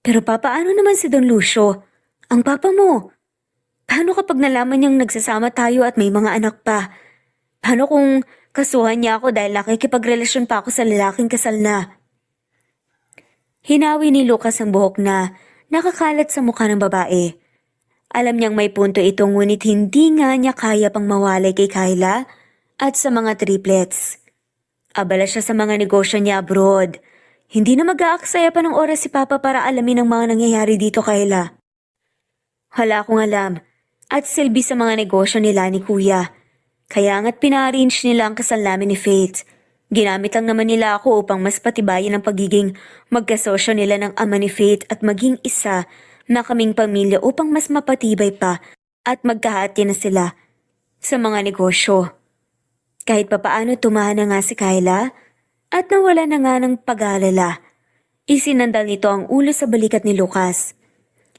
Pero papaano naman si Don Lucio? Ang papa mo? Paano kapag nalaman niyang nagsasama tayo at may mga anak pa? Paano kung kasuhan niya ako dahil nakikipagrelasyon pa ako sa lalaking kasal na? Hinawi ni Lucas ang buhok na nakakalat sa mukha ng babae. Alam niyang may punto ito ngunit hindi nga niya kaya pang mawalay kay Kyla at sa mga triplets. Abala siya sa mga negosyo niya abroad. Hindi na mag-aaksaya pa ng oras si Papa para alamin ang mga nangyayari dito, Kyla. Hala akong alam at silbi sa mga negosyo nila ni Kuya. Kaya nga't pina-arrange nila ang kasal namin ni Faith. Ginamit lang naman nila ako upang mas patibayin ang pagiging magkasosyo nila ng ama ni Faith at maging isa na kaming pamilya upang mas mapatibay pa at magkahati na sila sa mga negosyo. Kahit papaano tumahan na nga si Kyla at nawala na nga ng pag-aalala. Isinandal nito ang ulo sa balikat ni Lucas.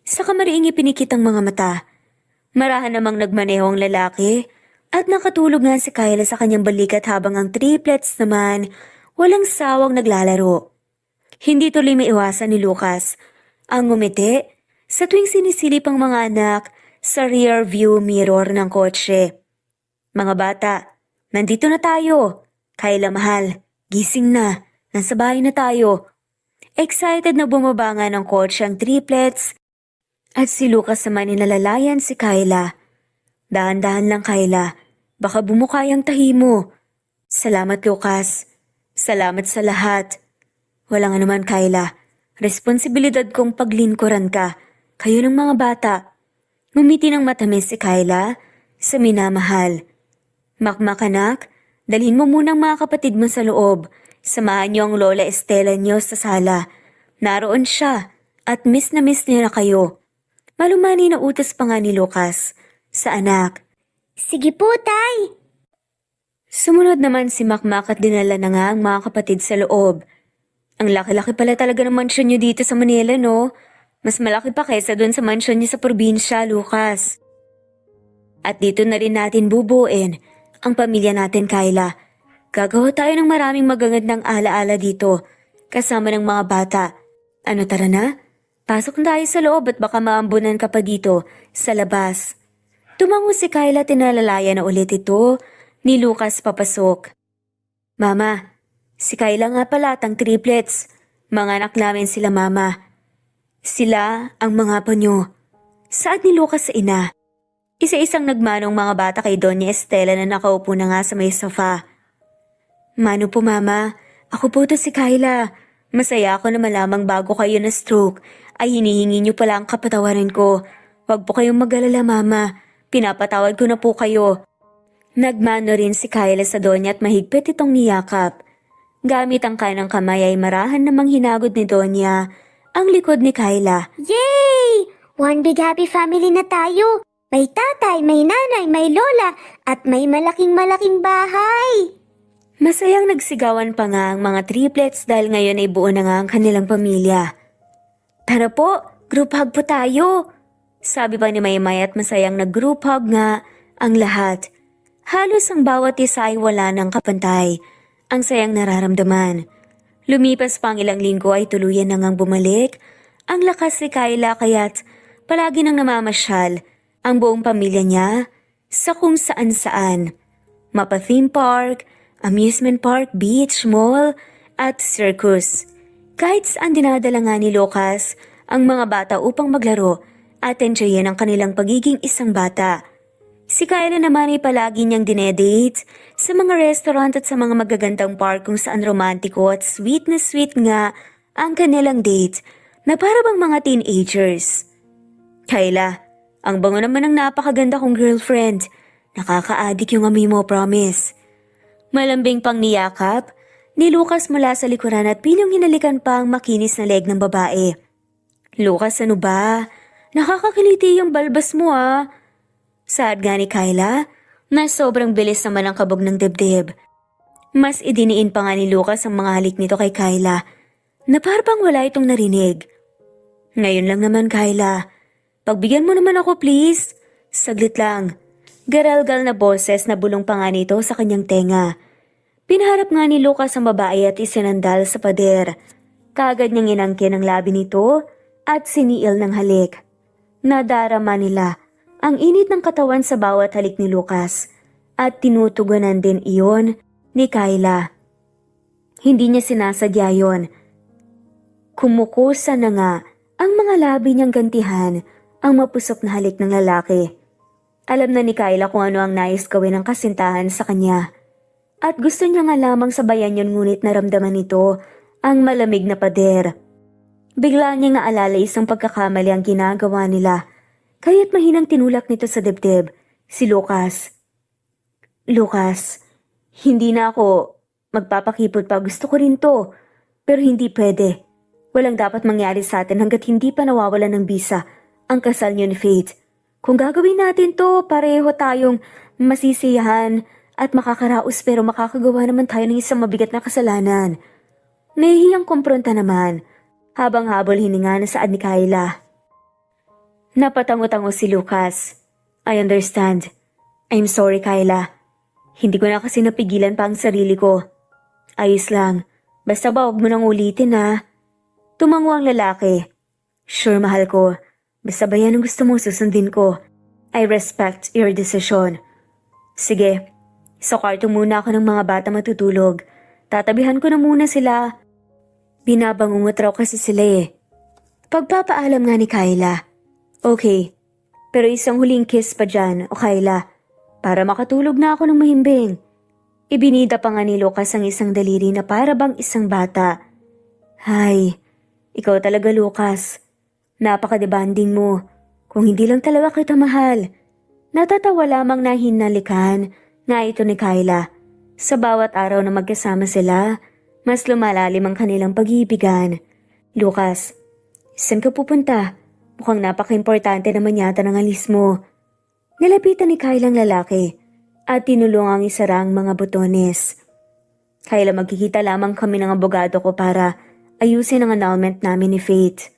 Sa kamariing ipinikit ang mga mata. Marahan namang nagmaneho ang lalaki at nakatulog nga si Kyla sa kanyang balikat habang ang triplets naman walang sawang naglalaro. Hindi tuloy maiwasan ni Lucas ang ngumiti sa tuwing sinisilip ang mga anak sa rear view mirror ng kotse. Mga bata, nandito na tayo. Kyla mahal, gising na. Nasa bahay na tayo. Excited na bumaba nga ng kotse ang triplets at si Lucas naman inalalayan si Kyla. Dahan-dahan lang Kyla, baka bumukay ang tahi mo. Salamat Lucas. Salamat sa lahat. Wala nga naman Kyla. Responsibilidad kong paglingkuran ka. Kayo ng mga bata. Ngumiti ng matamis si Kyla sa minamahal. Makmak anak, dalhin mo munang mga kapatid mo sa loob. Samahan niyo ang Lola Estela niyo sa sala. Naroon siya at miss na kayo. Malumani na utos pa nga ni Lucas sa anak. Sige po, Tay. Sumunod naman si Makmak at dinala na nga ang mga kapatid sa loob. Ang laki-laki pala talaga ng mansyon niyo dito sa Manila, no? Mas malaki pa kaysa doon sa mansyon niyo sa probinsya, Lucas. At dito na rin natin bubuin ang pamilya natin, Kyla. Gagawa tayo ng maraming magagandang alaala dito, kasama ng mga bata. Ano tara na? Pasok na tayo sa loob at baka maambunan ka pa dito, sa labas. Tumango si Kyla at tinalalaya na ulit ito ni Lucas papasok. Mama, si Kyla nga pala at ang triplets. Mga anak namin sila mama. Sila ang mga apo nyo. Saad ni Lucas sa ina. Isa-isang nagmanong mga bata kay Doña Estela na nakaupo na nga sa may sofa. Mano po mama, ako po to si Kyla. Masaya ako na malamang bago kayo na stroke ay hinihingi niyo pala ang kapatawarin ko. Huwag po kayong mag-alala mama, pinapatawad ko na po kayo. Nagmano rin si Kyla sa Doña at mahigpit itong niyakap. Gamit ang kanang kamay ay marahan namang hinagod ni Doña ang likod ni Kyla. Yay! One big happy family na tayo. May tatay, may nanay, may lola, at may malaking bahay. Masayang nagsigawan pa nga ang mga triplets dahil ngayon ay buo na nga ang kanilang pamilya. Tara po, group hug po tayo. Sabi pa ni Maymay at masayang nag-group hug nga ang lahat. Halos ang bawat isa ay wala ng kapantay. Ang sayang nararamdaman. Lumipas pa ang ilang linggo ay tuluyan na ngang bumalik. Ang lakas ni Kyla kaya't palagi nang namamasyal ang buong pamilya niya sa kung saan-saan. Mapa-theme park, amusement park, beach, mall, at circus. Kahit saan dinadala nga ni Lucas ang mga bata upang maglaro at enjoyin ang kanilang pagiging isang bata. Si Kyla naman ay palagi niyang dinedate sa mga restaurant at sa mga magagandang park kung saan romantiko at sweet nga ang kanilang date na para bang mga teenagers. Kyla, ang bango naman ng napakaganda kong girlfriend. Nakaka-addict yung amoy mo, promise. Malambing pang niyakap ni Lucas mula sa likuran at pinyong hinalikan pa ang makinis na leg ng babae. Lucas, ano ba? Nakakakiliti yung balbas mo ah. Saad nga ni Kyla na sobrang bilis naman ang kabog ng dibdib. Mas idiniin pa nga ni Lucas ang mga halik nito kay Kyla na parang wala itong narinig. Ngayon lang naman Kyla, pagbigyan mo naman ako please. Saglit lang. Garalgal na boses na bulong pa nga nito sa kanyang tenga. Pinaharap nga ni Lucas ang babae at isinandal sa pader. Kaagad niyang inangkin ang labi nito at siniil ng halik. Nadarama nila ang init ng katawan sa bawat halik ni Lucas at tinutugunan din iyon ni Kyla. Hindi niya sinasadya yon. Kumukusa na nga ang mga labi niyang gantihan ang mapusok na halik ng lalaki. Alam na ni Kyla kung ano ang nais gawin ng kasintahan sa kanya. At gusto niya nga lamang sabayan yun ngunit naramdaman nito ang malamig na pader. Bigla niya nga alala isang pagkakamali ang ginagawa nila. Kaya't mahinang tinulak nito sa dibdib si Lucas. Lucas, hindi na ako magpapakipot pa. Gusto ko rin to. Pero hindi pwede. Walang dapat mangyari sa atin hanggat hindi pa nawawalan ng bisa ang kasal niyo ni Faith. Kung gagawin natin to, pareho tayong masisiyahan at makakaraos pero makakagawa naman tayo ng isang mabigat na kasalanan. Nahihiyang kumpronta naman habang habol hininga na saad ni Kyla. Napatango-tango si Lucas. I understand. I'm sorry, Kyla. Hindi ko na kasi napigilan pa ang sarili ko. Ayos lang. Basta ba huwag mo nang ulitin ha? Tumango ang lalaki. Sure, mahal ko. Basta ba yan ang gusto mong susundin ko? I respect your decision. Sige, sa kwarto muna ako ng mga bata matutulog. Tatabihan ko na muna sila. Binabangungot raw kasi sila eh. Pagpapaalam nga ni Kyla. Okay, pero isang huling kiss pa dyan, o Kyla, para makatulog na ako ng mahimbing. Ibinida pa nga ni Lucas ang isang daliri na para bang isang bata. Hay, ikaw talaga Lucas. Napaka-demanding mo. Kung hindi lang talaga kita mahal. Natatawa lamang na hinalikan nga ito ni Kyla. Sa bawat araw na magkasama sila, mas lumalalim ang kanilang pag-iibigan. Lucas, saan ka pupunta? Mukhang napaka-importante naman yata ng alis mo. Nalapitan ni Kyla ang lalaki at tinulungang isara ang mga botones. Kyla, magkikita lamang kami ng abogado ko para ayusin ang annulment namin ni Faith.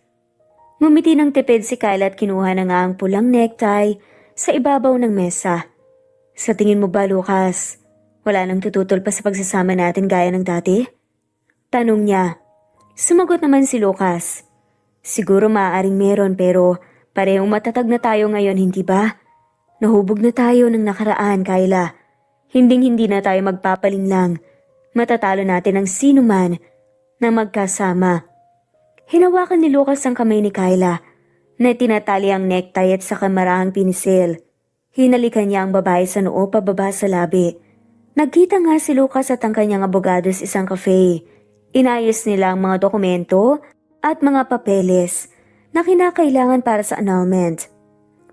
Ngumiti ng tipid si Kyla at kinuha na nga ang pulang necktie sa ibabaw ng mesa. Sa tingin mo ba, Lucas, wala nang tututol pa sa pagsasama natin gaya ng dati? Tanong niya. Sumagot naman si Lucas. Siguro maaaring meron pero parehong matatag na tayo ngayon, hindi ba? Nahubog na tayo ng nakaraan, Kyla. Hinding-hindi na tayo magpapalinlang. Matatalo natin ang sino man na magkasama. Hinawakan ni Lucas ang kamay ni Kyla na tinatali ang necktie at sa kamarahang pinisil. Hinalikan niya ang babae sa noo pababa sa labi. Nagkita nga si Lucas at ang kanyang abogado sa isang cafe. Inayos nila ang mga dokumento at mga papeles na kinakailangan para sa annulment.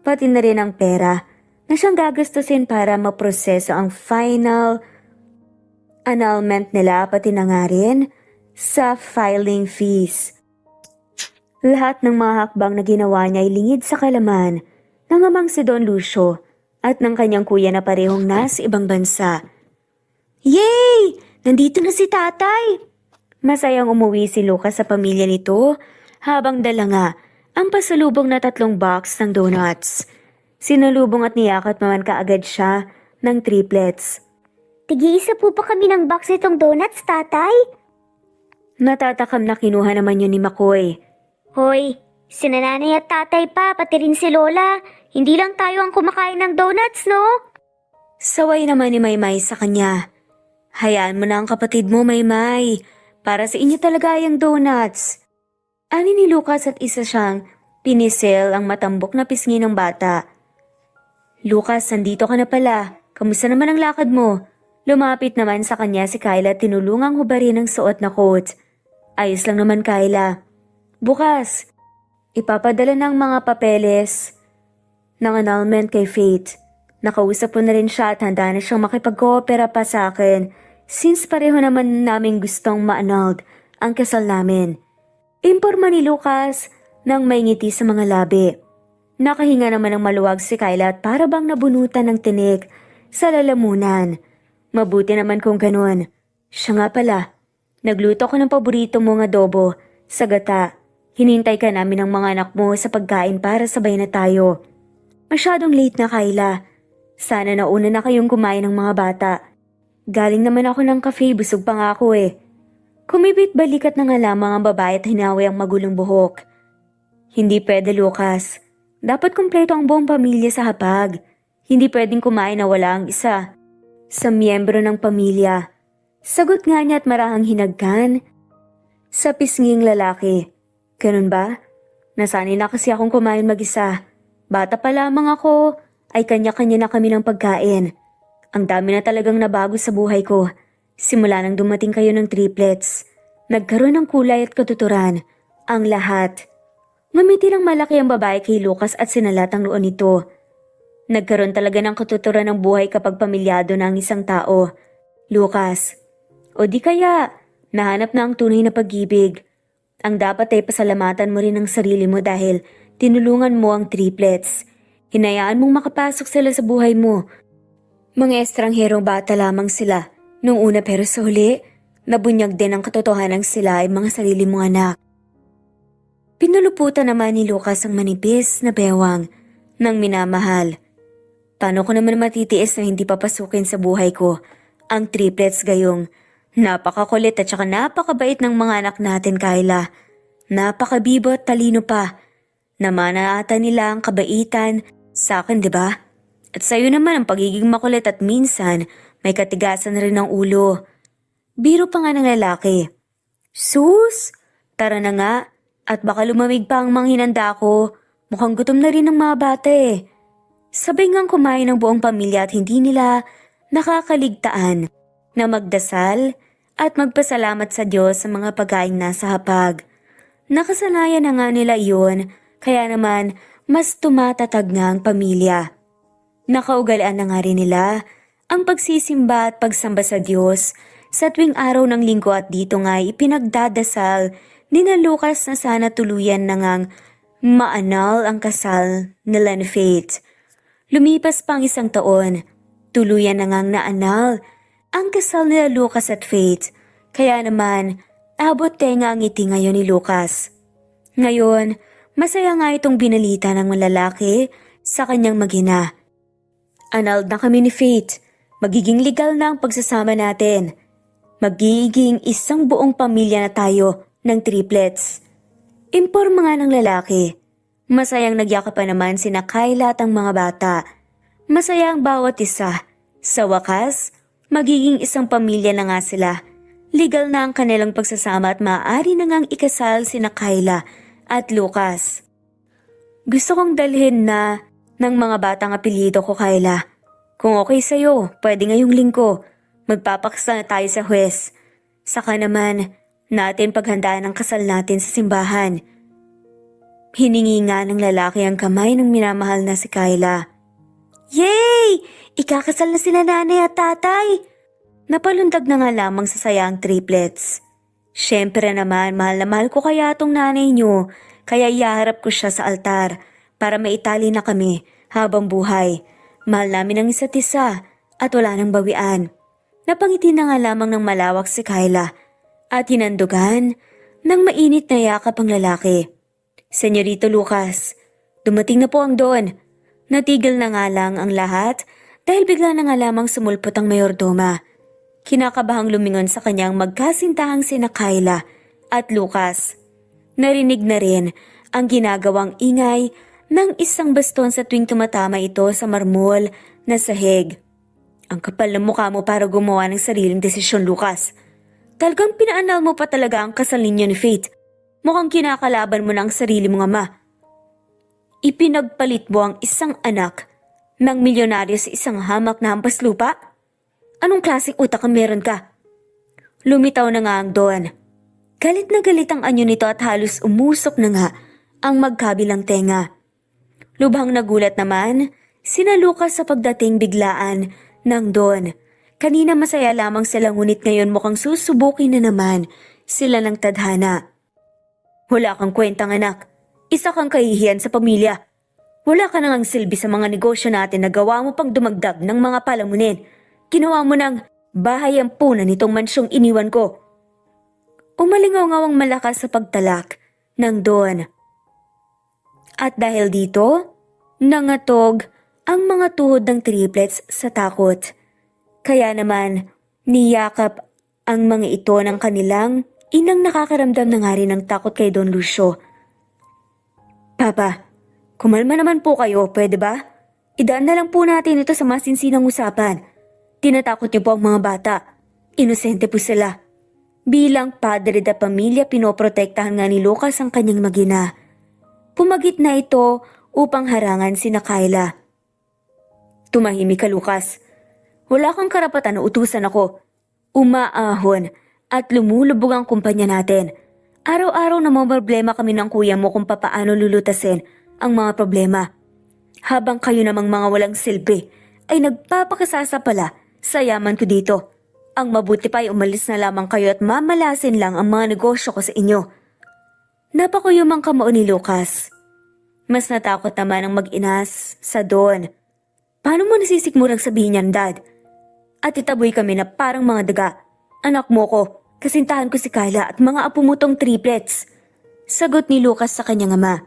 Pati na rin ang pera na siyang gagastusin para maproseso ang final annulment nila, pati na nga rin sa filing fees. Lahat ng mga hakbang na ginawa niya ay lingid sa kalaman ng amang si Don Lucio at ng kanyang kuya na parehong nasa ibang bansa. Yay! Nandito na si tatay! Masayang umuwi si Lucas sa pamilya nito habang dala nga ang pasalubong na 3 box ng donuts. Sinalubong at niyakap naman kaagad siya ng triplets. Tig-iisa po pa kami ng box nitong donuts, tatay? Natatakam na kinuha naman yun ni Makoy. Hoy, si nanay at tatay pa, pati rin si Lola. Hindi lang tayo ang kumakain ng donuts, no? Saway naman ni Maymay sa kanya. Hayaan mo na ang kapatid mo, Maymay. Para sa inyo talaga yung donuts. Ani ni Lucas at isa siyang pinisil ang matambok na pisngi ng bata. Lucas, nandito ka na pala. Kamusta naman ang lakad mo? Lumapit naman sa kanya si Kyla at tinulungang hubarin ang suot na coat. Ayos lang naman, Kyla. Bukas, ipapadala ng mga papeles ng annulment kay Faith. Nakausap ko na rin siya at handa na siyang makipag-coopera pa sa akin since pareho naman namin gustong ma-annulled ang kasal namin. Imporma ni Lucas nang may ngiti sa mga labi. Nakahinga naman ng maluwag si Kyla at para bang nabunutan ng tinik sa lalamunan. Mabuti naman kung ganun. Siya nga pala, nagluto ko ng paborito mong adobo sa gata. Hinintay ka namin ng mga anak mo sa pagkain para sabay na tayo. Masyadong late na, Kyla. Sana nauna na kayong kumain ng mga bata. Galing naman ako ng cafe, busog pa nga ako eh. Kumibit balikat na nga lamang ang babae at hinawi ang magulong buhok. Hindi pwede, Lucas. Dapat kumpleto ang buong pamilya sa hapag. Hindi pwedeng kumain na wala ang isa sa miyembro ng pamilya. Sagot nga niya at marahang hinagkan sa pisnging lalaki. Ganun ba? Nasanay na kasi akong kumain mag-isa. Bata pa lamang ako, ay kanya-kanya na kami ng pagkain. Ang dami na talagang nabago sa buhay ko. Simula nang dumating kayo ng triplets, nagkaroon ng kulay at katuturan. Ang lahat. Ngumiti ng malaki ang babae kay Lucas at sinalat ang noon nito. Nagkaroon talaga ng katuturan ng buhay kapag pamilyado na ang isang tao. Lucas, o di kaya, nahanap na ang tunay na pag-ibig. Ang dapat ay pasalamatan mo rin ang sarili mo dahil tinulungan mo ang triplets. Hinayaan mong makapasok sila sa buhay mo. Mga estrangerong bata lamang sila nung una pero sa huli, nabunyag din ang katotohanan sila ay mga sarili mong anak. Pinuluputan naman ni Lucas ang manipis na bewang ng minamahal. Paano ko naman matitiis na hindi papasukin sa buhay ko ang triplets gayong napakakulit at saka napakabait ng mga anak natin, Kyla. Napakabibo at talino pa. Namana ata nila ang kabaitan sa akin, di ba? At sa'yo naman ang pagiging makulit at minsan may katigasan rin ng ulo. Biro pa nga ng lalaki. Sus! Tara na nga at baka lumamig pa ang mga hinanda ko. Mukhang gutom na rin ng mga bata eh. Sabay ngang kumain ng buong pamilya at hindi nila nakakaligtaan na magdasal at magpasalamat sa Diyos sa mga pagkain nasa hapag. Nakasanayan na nga nila iyon kaya naman mas tumatatag nga ang pamilya. Nakaugalian na nga rin nila ang pagsisimba at pagsamba sa Diyos sa tuwing araw ng linggo at dito nga ipinagdadasal ni na Lucas na sana tuluyan na ngang maanal ang kasal nila ni Faith. Lumipas pang 1 taon, tuluyan na ngang naanal ang kasal nila Lucas at Faith. Kaya naman, abot tenga ang ngiti ngayon ni Lucas. Ngayon, masaya nga itong binalita ng malalaki sa kanyang mag-ina. Annulled na kami ni Faith. Magiging legal na ang pagsasama natin. Magiging isang buong pamilya na tayo ng triplets. Imporma nga ng lalaki. Masayang nagyakapan naman sina Kyla at ang mga bata. Masaya ang bawat isa. Sa wakas, magiging isang pamilya na nga sila. Legal na ang kanilang pagsasama at maaari na ngang ikasal sina Kyla at Lucas. Gusto kong dalhin na ng mga batang apelyido ko, Kyla. Kung okay sa'yo, pwede ngayong linggo. Magpapakasal na tayo sa huwes. Saka naman, natin paghandaan ang kasal natin sa simbahan. Hiningi nga ng lalaki ang kamay ng minamahal na si Kyla. Yay! Ikakasal na sila nanay at tatay! Napalundag na nga lamang sa saya ang triplets. Siyempre naman, mahal na mahal ko kaya tong nanay niyo, kaya iyaharap ko siya sa altar para maitali na kami habang buhay. Mahal namin ang isa't isa at wala nang bawian. Napangiti na nga lamang ng malawak si Kyla at hinandugan ng mainit na yakap ang lalaki. Senyorito Lucas, dumating na po ang Don. Natigil na nga lang ang lahat dahil bigla na nga lamang sumulpot ang mayordoma. Kinakabahang lumingon sa kanyang magkasintahang sina Kyla at Lucas. Narinig na rin ang ginagawang ingay ng isang baston sa tuwing tumatama ito sa marmol na sahig. Ang kapal ng mukha mo para gumawa ng sariling desisyon, Lucas. Talagang pinaanal mo pa talaga ang kasal ninyo ni Faith. Mukhang kinakalaban mo na ang sarili mong ama. Ipinagpalit mo ang isang anak ng milyonaryo sa isang hamak na hampas lupa? Anong klaseng utak ang meron ka? Lumitaw na nga ang Don. Galit na galit ang anyo nito at halos umusok na nga ang magkabilang tenga. Lubhang nagulat naman sina Lucas sa pagdating biglaan ng Don. Kanina masaya lamang sila ngunit ngayon mukhang susubukin na naman sila ng tadhana. Wala kang kwentang anak. Isa kang kahihiyan sa pamilya. Wala ka nang silbi sa mga negosyo natin na gawa mo pang dumagdag ng mga palamunin. Ginawa mo ng bahay ang punan nitong mansyong iniwan ko. Umalingaw-ngawang malakas sa pagtalak ng Don. At dahil dito, nangatog ang mga tuhod ng triplets sa takot. Kaya naman, niyakap ang mga ito ng kanilang inang nakakaramdam na nga rin ng takot kay Don Lucio. Papa, kumalma naman po kayo, pwede ba? Idaan na lang po natin ito sa masinsinang usapan. Tinatakot niyo po ang mga bata. Inosente po sila. Bilang padre da pamilya, pinoprotektahan nga ni Lucas ang kanyang mag-ina. Pumagit na ito upang harangan sina Kyla. Tumahimik ka, Lucas. Wala kang karapatan na utusan ako. Umaahon at lumulubog ang kumpanya natin. Araw-araw na mga problema kami ng kuya mo kung papaano lulutasin ang mga problema. Habang kayo namang mga walang silbi ay nagpapakasasa pala sa yaman ko dito. Ang mabuti pa ay umalis na lamang kayo at mamalasin lang ang mga negosyo ko sa inyo. Napakuyumang kamao ni Lucas. Mas natakot naman ang mag-inas sa Don. Paano mo nasisikmurang sabihin yan, Dad? At itaboy kami na parang mga daga. Anak mo ko, kasintahan ko si Kyla at mga apo mo tong triplets. Sagot ni Lucas sa kanyang ama.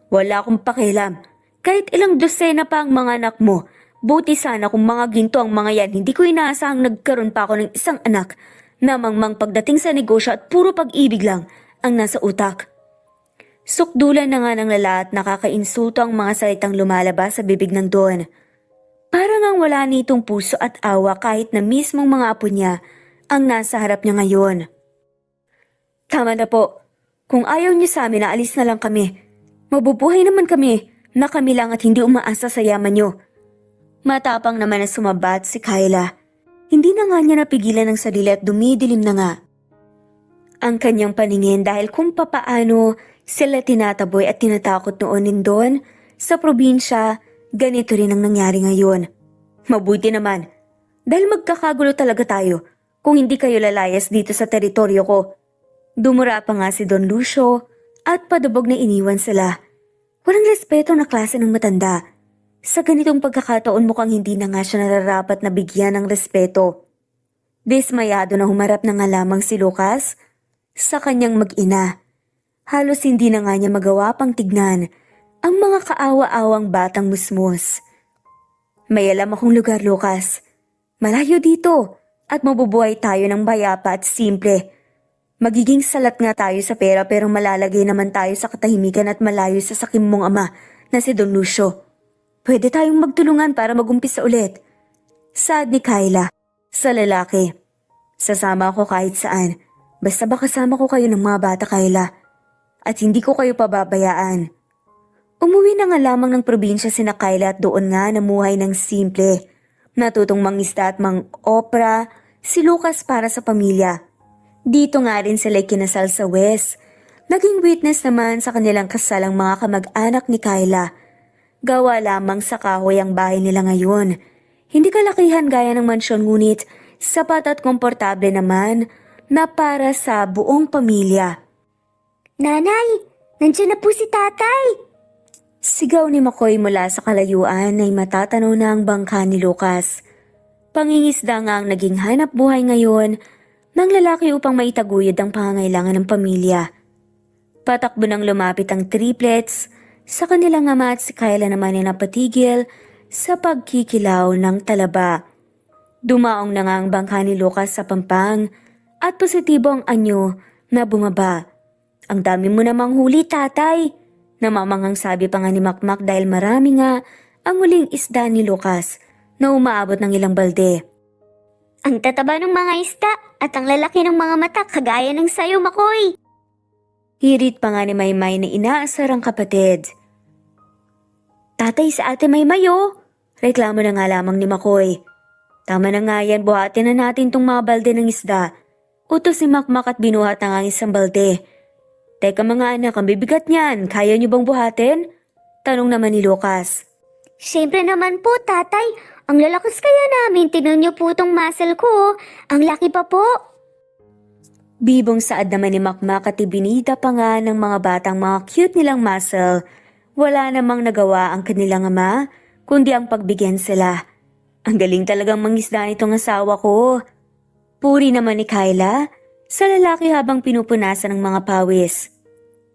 Wala akong pakialam. Kahit ilang dosena pa ang mga anak mo, buti sana kung mga ginto ang mga yan, hindi ko inaasahang nagkaroon pa ako ng isang anak na mangmang pagdating sa negosyo at puro pag-ibig lang ang nasa utak. Sukdulan na nga ng lala at nakakainsulto ang mga salitang lumalabas sa bibig ng Don. Parang ang wala nitong puso at awa kahit na mismong mga apo niya ang nasa harap niya ngayon. Tama na po. Kung ayaw niyo sa amin, aalis na lang kami. Mabubuhay naman kami na kami lang at hindi umaasa sa yaman niyo. Matapang naman na sumabat si Kyla. Hindi na nga niya napigilan ang sarili at dumidilim na nga ang kanyang paningin dahil kung papaano sila tinataboy at tinatakot noon ni Don sa probinsya, ganito rin ang nangyari ngayon. Mabuti naman, dahil magkakagulo talaga tayo kung hindi kayo lalayas dito sa teritoryo ko. Dumura pa nga si Don Lucio at padubog na iniwan sila. Walang respeto na klase ng matanda. Sa ganitong pagkakataon mukhang hindi na nga siya nararapat na bigyan ng respeto. Dismayado na humarap na nga lamang si Lucas sa kanyang mag-ina. Halos hindi na nga niya magawa pang tignan ang mga kaawa-awang batang musmus. May alam akong lugar, Lucas. Malayo dito at mabubuhay tayo ng bayapa at simple. Magiging salat nga tayo sa pera pero malalagay naman tayo sa katahimikan at malayo sa sakim mong ama na si Don Lucio. Pwede tayong magtulungan para magumpisa ulit. Saad ni Kyla sa lalaki. Sasama ako kahit saan. Basta ba kasama ko kayo ng mga bata, Kyla. At hindi ko kayo pababayaan. Umuwi na nga lamang ng probinsya sina Kyla at doon nga namuhay ng simple. Natutong mangisda at mang-opera si Lucas para sa pamilya. Dito nga rin sila kinasal sa West. Naging witness naman sa kanilang kasal ang mga kamag-anak ni Kyla. Gawa lamang sa kahoy ang bahay nila ngayon. Hindi kalakihan gaya ng mansyon ngunit sapat at komportable naman na para sa buong pamilya. Nanay, nandiyan na po si tatay. Sigaw ni Makoy mula sa kalayuan ay matatanaw na ang bangka ni Lucas. Pangingisda nga ang naging hanap buhay ngayon ng lalaki upang maitaguyod ang pangangailangan ng pamilya. Patakbo nang lumapit ang triplets sa kanilang ama at si Kyla naman ay napatigil sa pagkikilaw ng talaba. Dumaong na nga ang bangka ni Lucas sa pampang at positibo ang anyo na bumaba. Ang dami mo namang huli, tatay. Namamangang sabi pa nga ni Makmak dahil marami nga ang huling isda ni Lucas na umaabot ng ilang balde. Ang tataba ng mga isda at ang lalaki ng mga mata kagaya ng sayo, Makoy. Hirit pa nga ni Maymay na inaasar ang kapatid. Tatay, sa ate Maymay oh. Reklamo na nga lamang ni Makoy. Tama na nga yan, buhatin na natin tong mga balde ng isda. Utos si Makmak at binuhat na nga ang isang balde. Teka mga anak, ang bibigat niyan. Kaya niyo bang buhatin? Tanong naman ni Lucas. Siyempre naman po, tatay. Ang lalakas kaya namin. Tignan niyo po tong muscle ko. Ang laki pa po. Bibong saad naman ni Makmak at ibinida pa nga ng mga batang mga cute nilang muscle. Wala namang nagawa ang kanilang ama, kundi ang pagbigyan sila. Ang galing talagang mangisda nitong asawa ko. Puri naman ni Kyla sa lalaki habang pinupunasan ng mga pawis.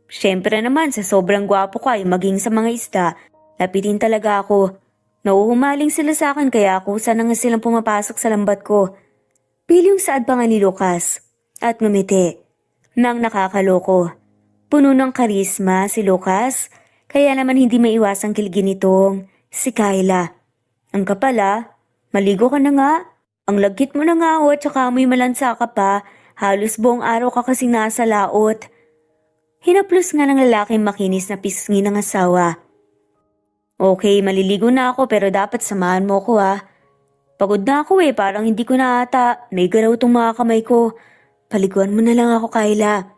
Siyempre naman sa sobrang gwapo ko ay maging sa mga isda, lapitin talaga ako. Nauhumaling sila sa akin kaya ako sana nga silang pumapasok sa lambat ko. Pilyong saad pa nga ni Lucas at ngumiti nang nakakaloko. Puno ng karisma si Lucas kaya naman hindi maiwasang kiligin nitong si Kyla. Ang kapala, maligo ka na nga. Ang lagkit mo na nga at saka amoy malansa ka pa. Halos buong araw ka kasing nasa laot. Hinaplos nga ng lalaking makinis na pisngi ng asawa. Okay, maliligo na ako pero dapat samahan mo ko ha. Pagod na ako parang hindi ko na ata. May galaw tong mga kamay ko. Paliguan mo na lang ako, Kyla.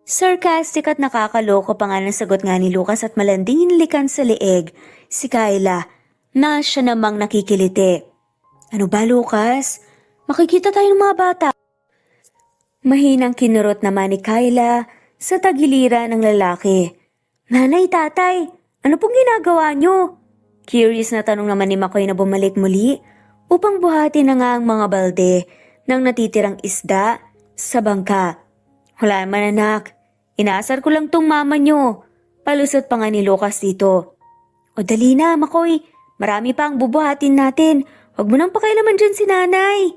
Sarcastic at nakakaloko pa nga ng sagot nga ni Lucas at malanding hinilikan sa leeg si Kyla na siya namang nakikiliti. Ano ba, Lucas? Makikita tayo ng mga bata. Mahinang kinurot naman ni Kyla sa tagiliran ng lalaki. Nanay, tatay, ano pong ginagawa nyo? Curious na tanong naman ni Makoy na bumalik muli upang buhati na nga ang mga balde ng natitirang isda sa bangka. Wala naman anak, inaasar ko lang tong mama nyo. Palusot pa nga ni Lucas dito. O dali na Makoy, marami pa ang bubuhatin natin. Huwag mo nang pakialaman dyan si nanay.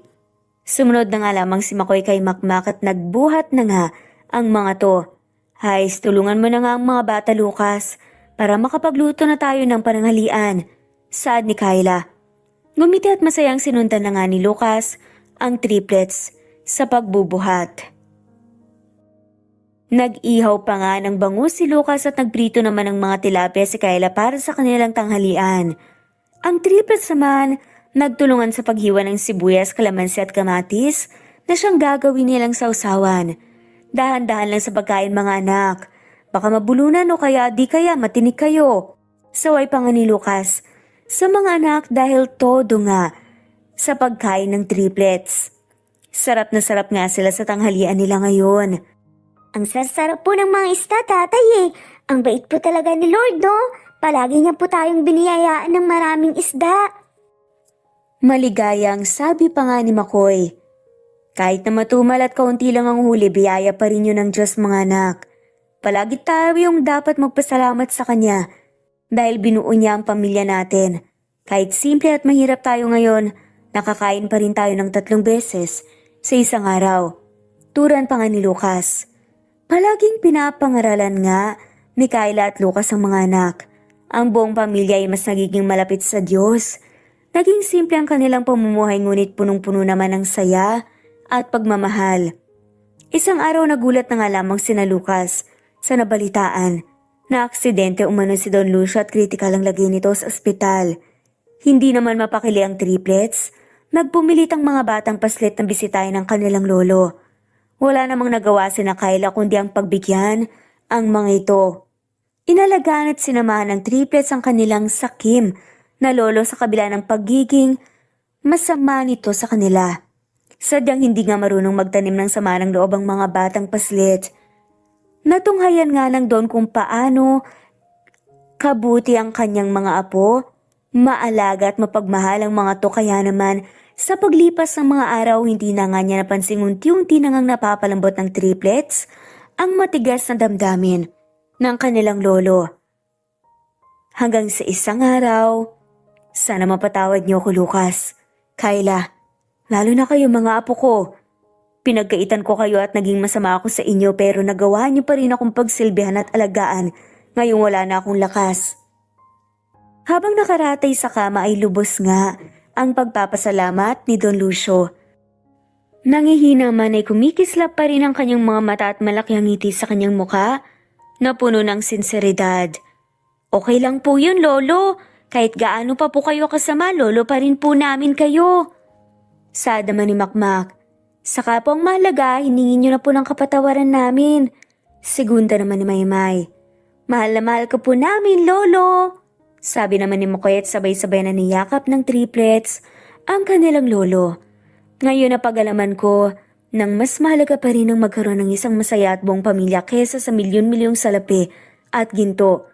Sumunod na nga lamang si Makoy kay Makmak at nagbuhat na nga ang mga to. Hays, tulungan mo na nga ang mga bata Lucas para makapagluto na tayo ng pananghalian. Saad ni Kyla. Ngumiti at masayang sinundan na nga ni Lucas ang triplets sa pagbubuhat. Nag-ihaw pa nga ng bangus si Lucas at nagprito naman ng mga tilapia si Kyla para sa kanilang tanghalian. Ang triplets naman nagtulungan sa paghiwa ng sibuyas, kalamansi at kamatis na siyang gagawin nilang sausawan. Dahan-dahan lang sa pagkain mga anak. Baka mabulunan o kaya di kaya matinik kayo. Saway pa nga ni Lucas sa mga anak dahil todo nga sa pagkain ng triplets. Sarap na sarap nga sila sa tanghalian nila ngayon. Ang sarap po ng mga isda, tatay eh. Ang bait po talaga ni Lord, no? Palagi niya po tayong biniyayaan ng maraming isda. Maligayang sabi pa nga ni Makoy. Kahit na matumal at kaunti lang ang huli, biyaya pa rin yun ng Diyos mga anak. Palagi tayo yung dapat magpasalamat sa Kanya dahil binuo niya ang pamilya natin. Kahit simple at mahirap tayo ngayon, nakakain pa rin tayo ng 3 beses sa isang araw. Turan pa nga ni Lucas. Palaging pinapangaralan nga ni Kyla at Lucas ang mga anak. Ang buong pamilya ay mas nagiging malapit sa Diyos. Naging simple ang kanilang pamumuhay ngunit punong-puno naman ng saya at pagmamahal. Isang araw nagulat na nga lamang sina Lucas sa nabalitaan na aksidente umano si Don Lucio at kritikal ang lagay nito sa ospital. Hindi naman mapakili ang triplets, nagpumilit ang mga batang paslit na bisitahin ng kanilang lolo. Wala namang nagawa sina Kyla kundi ang pagbigyan ang mga ito. Inalagaan at sinamahan ng triplets ang kanilang sakim na lolo sa kabila ng pagiging masama nito sa kanila. Sadyang hindi nga marunong magtanim ng sama ng loob ang mga batang paslit. Natunghayan nga lang doon kung paano kabuti ang kanyang mga apo, maalaga at mapagmahal ang mga to kaya naman sa paglipas ng mga araw hindi na nga niya napansing unti-unti na ngang napapalambot ng triplets ang matigas na damdamin ng kanilang lolo. Hanggang sa isang araw, sana mapatawad niyo ko Lucas, Kyla, lalo na kayo mga apo ko. Pinagkaitan ko kayo at naging masama ako sa inyo pero nagawa niyo pa rin akong pagsilbihan at alagaan ngayong wala na akong lakas. Habang nakaratay sa kama ay lubos nga ang pagpapasalamat ni Don Lucio. Nangihina man ay kumikislap pa rin ang kanyang mga mata at malaki ang ngiti sa kanyang muka na puno ng sinseridad. Okay lang po yun lolo, kahit gaano pa po kayo kasama lolo pa rin po namin kayo. Saad naman ni Makmak. Saka po ang mahalaga, hiningin niyo na po ng kapatawaran namin. Segunda naman ni Maymay. Mahal na mahal ka po namin, lolo. Sabi naman ni Makoy at sabay-sabay na niyakap ng triplets ang kanilang lolo. Ngayon na pag-alaman ko, nang mas mahalaga pa rin ang magkaroon ng isang masaya at buong pamilya kesa sa milyon-milyong salapi at ginto.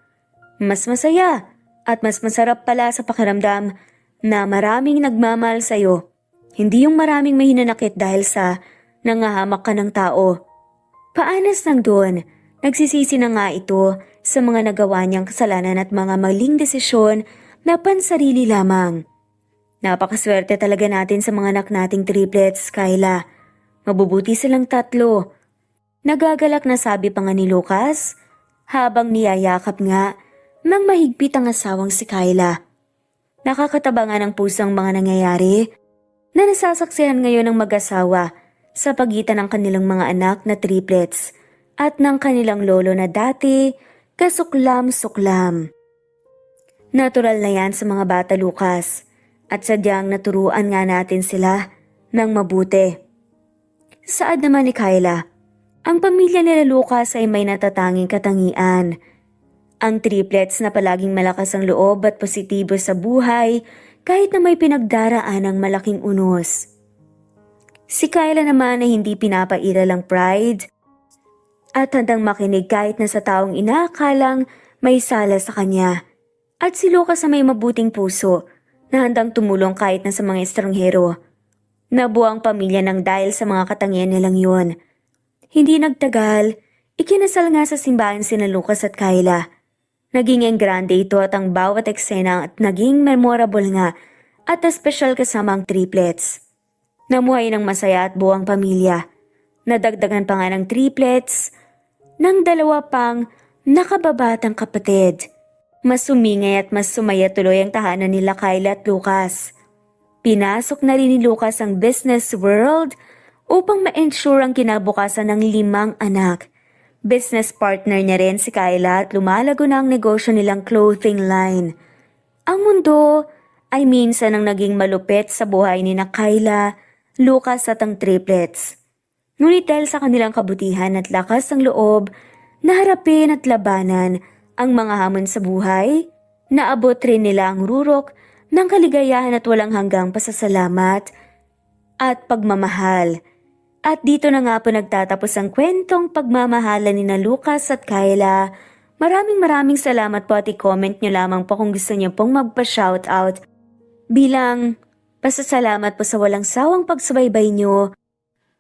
Mas masaya at mas masarap pala sa pakiramdam na maraming nagmamahal sa'yo. Hindi yung maraming mahinanakit dahil sa nangahamak ka ng tao. Paanas lang doon, nagsisisi na nga ito sa mga nagawa niyang kasalanan at mga maling desisyon na pansarili lamang. Napakaswerte talaga natin sa mga anak nating triplets, Kyla. Mabubuti silang 3. Nagagalak na sabi pa nga ni Lucas habang niyayakap nga ng mahigpit ang asawang si Kyla. Nakakataba nga ng pusang mga nangyayari na nasasaksihan ngayon ng mag-asawa sa pagitan ng kanilang mga anak na triplets at ng kanilang lolo na dati kasuklam-suklam. Natural na yan sa mga bata Lucas at sadyang naturuan nga natin sila ng mabuti. Saad naman ni Kyla, ang pamilya nila Lucas ay may natatanging katangian. Ang triplets na palaging malakas ang loob at positibo sa buhay kahit na may pinagdaraan ng malaking unos. Si Kyla naman ay hindi pinapairal ang pride at handang makinig kahit na sa taong inaakalang may sala sa kanya. At si Lucas sa may mabuting puso na handang tumulong kahit na sa mga estranghero. Nabuo ang pamilya ng dahil sa mga katangian nilang yun. Hindi nagtagal, ikinasal nga sa simbahan sina Lucas at Kyla. Naging engrande ito at ang bawat eksena at naging memorable nga at espesyal kasama ang triplets. Namuhay ng masaya at buwang pamilya. Nadagdagan pa nga ng triplets ng 2 pang nakababatang kapatid. Mas sumingay at mas sumaya tuloy ang tahanan nila Kyla at Lucas. Pinasok na rin ni Lucas ang business world upang ma-ensure ang kinabukasan ng 5 anak. Business partner niya rin si Kyla at lumalago na ang negosyo nilang clothing line. Ang mundo ay minsan ang naging malupit sa buhay ni na Kyla, Lucas at ang triplets. Ngunit dahil sa kanilang kabutihan at lakas ng loob, naharapin at labanan ang mga hamon sa buhay, naabot rin nila ang rurok ng kaligayahan at walang hanggang pasasalamat at pagmamahal. At dito na nga po nagtatapos ang kwentong pagmamahalan ni na Lucas at Kyla. Maraming salamat po at i-comment nyo lamang po kung gusto nyo pong magpa-shoutout bilang pasasalamat po sa walang sawang pagsubaybay nyo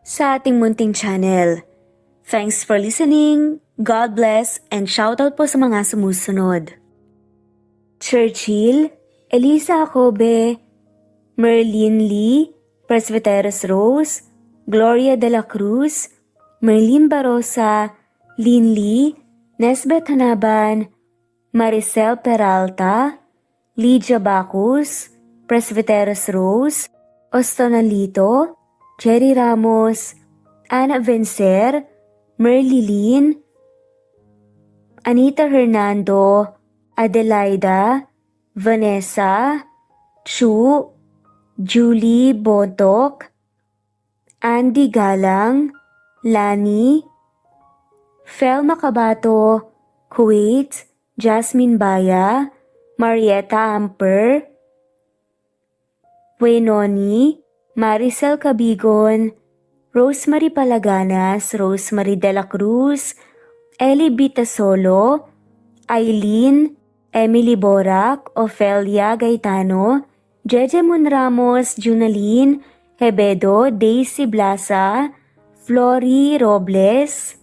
sa ating munting channel. Thanks for listening, God bless, and shoutout po sa mga sumusunod. Churchill, Elisa Jacobe, Merlin Lee, Presbyteros Rose, Gloria de la Cruz, Merlin Barosa, Lin Lee, Nesbeth Hanaban, Maricel Peralta, Lydia Bacus, Presbyteros Rose, Ostonalito, Jerry Ramos, Ana Vencer, Merly Lin, Anita Hernando, Adelaida, Vanessa, Chu, Julie Botok, Andy Galang, Lani, Fel Macabato, Kuwait, Jasmine Baya, Marietta Amper, Wenoni, Maricel Cabigon, Rosemary Palaganas, Rosemary de la Cruz, Ellie Bitasolo, Eileen, Emily Borac, Ofelia Gaetano, Jeje Monramos, Junaline, Hebedo, Daisy Blasa, Flory Robles,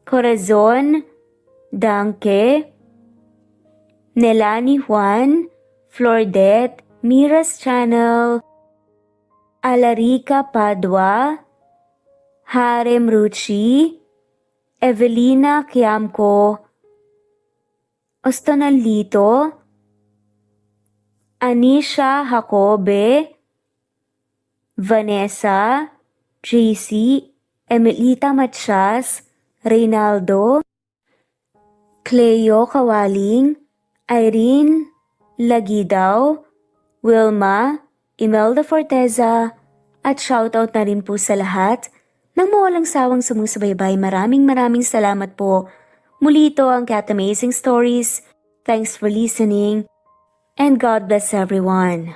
Corazon, Danke, Nelani Juan, Flordet, Mira's Channel, Alarica Padua, Harem Ruchi, Evelina Kiamco, Ostonalito, Anisha Jacobe, Vanessa, JC, Emelita Matias, Reynaldo, Cleo Kawaling, Irene Lagidaw, Wilma, Imelda Forteza, at shoutout na rin po sa lahat ng mawalang sawang sumusubaybay. Maraming salamat po. Muli ito ang Cat Amazing Stories. Thanks for listening and God bless everyone.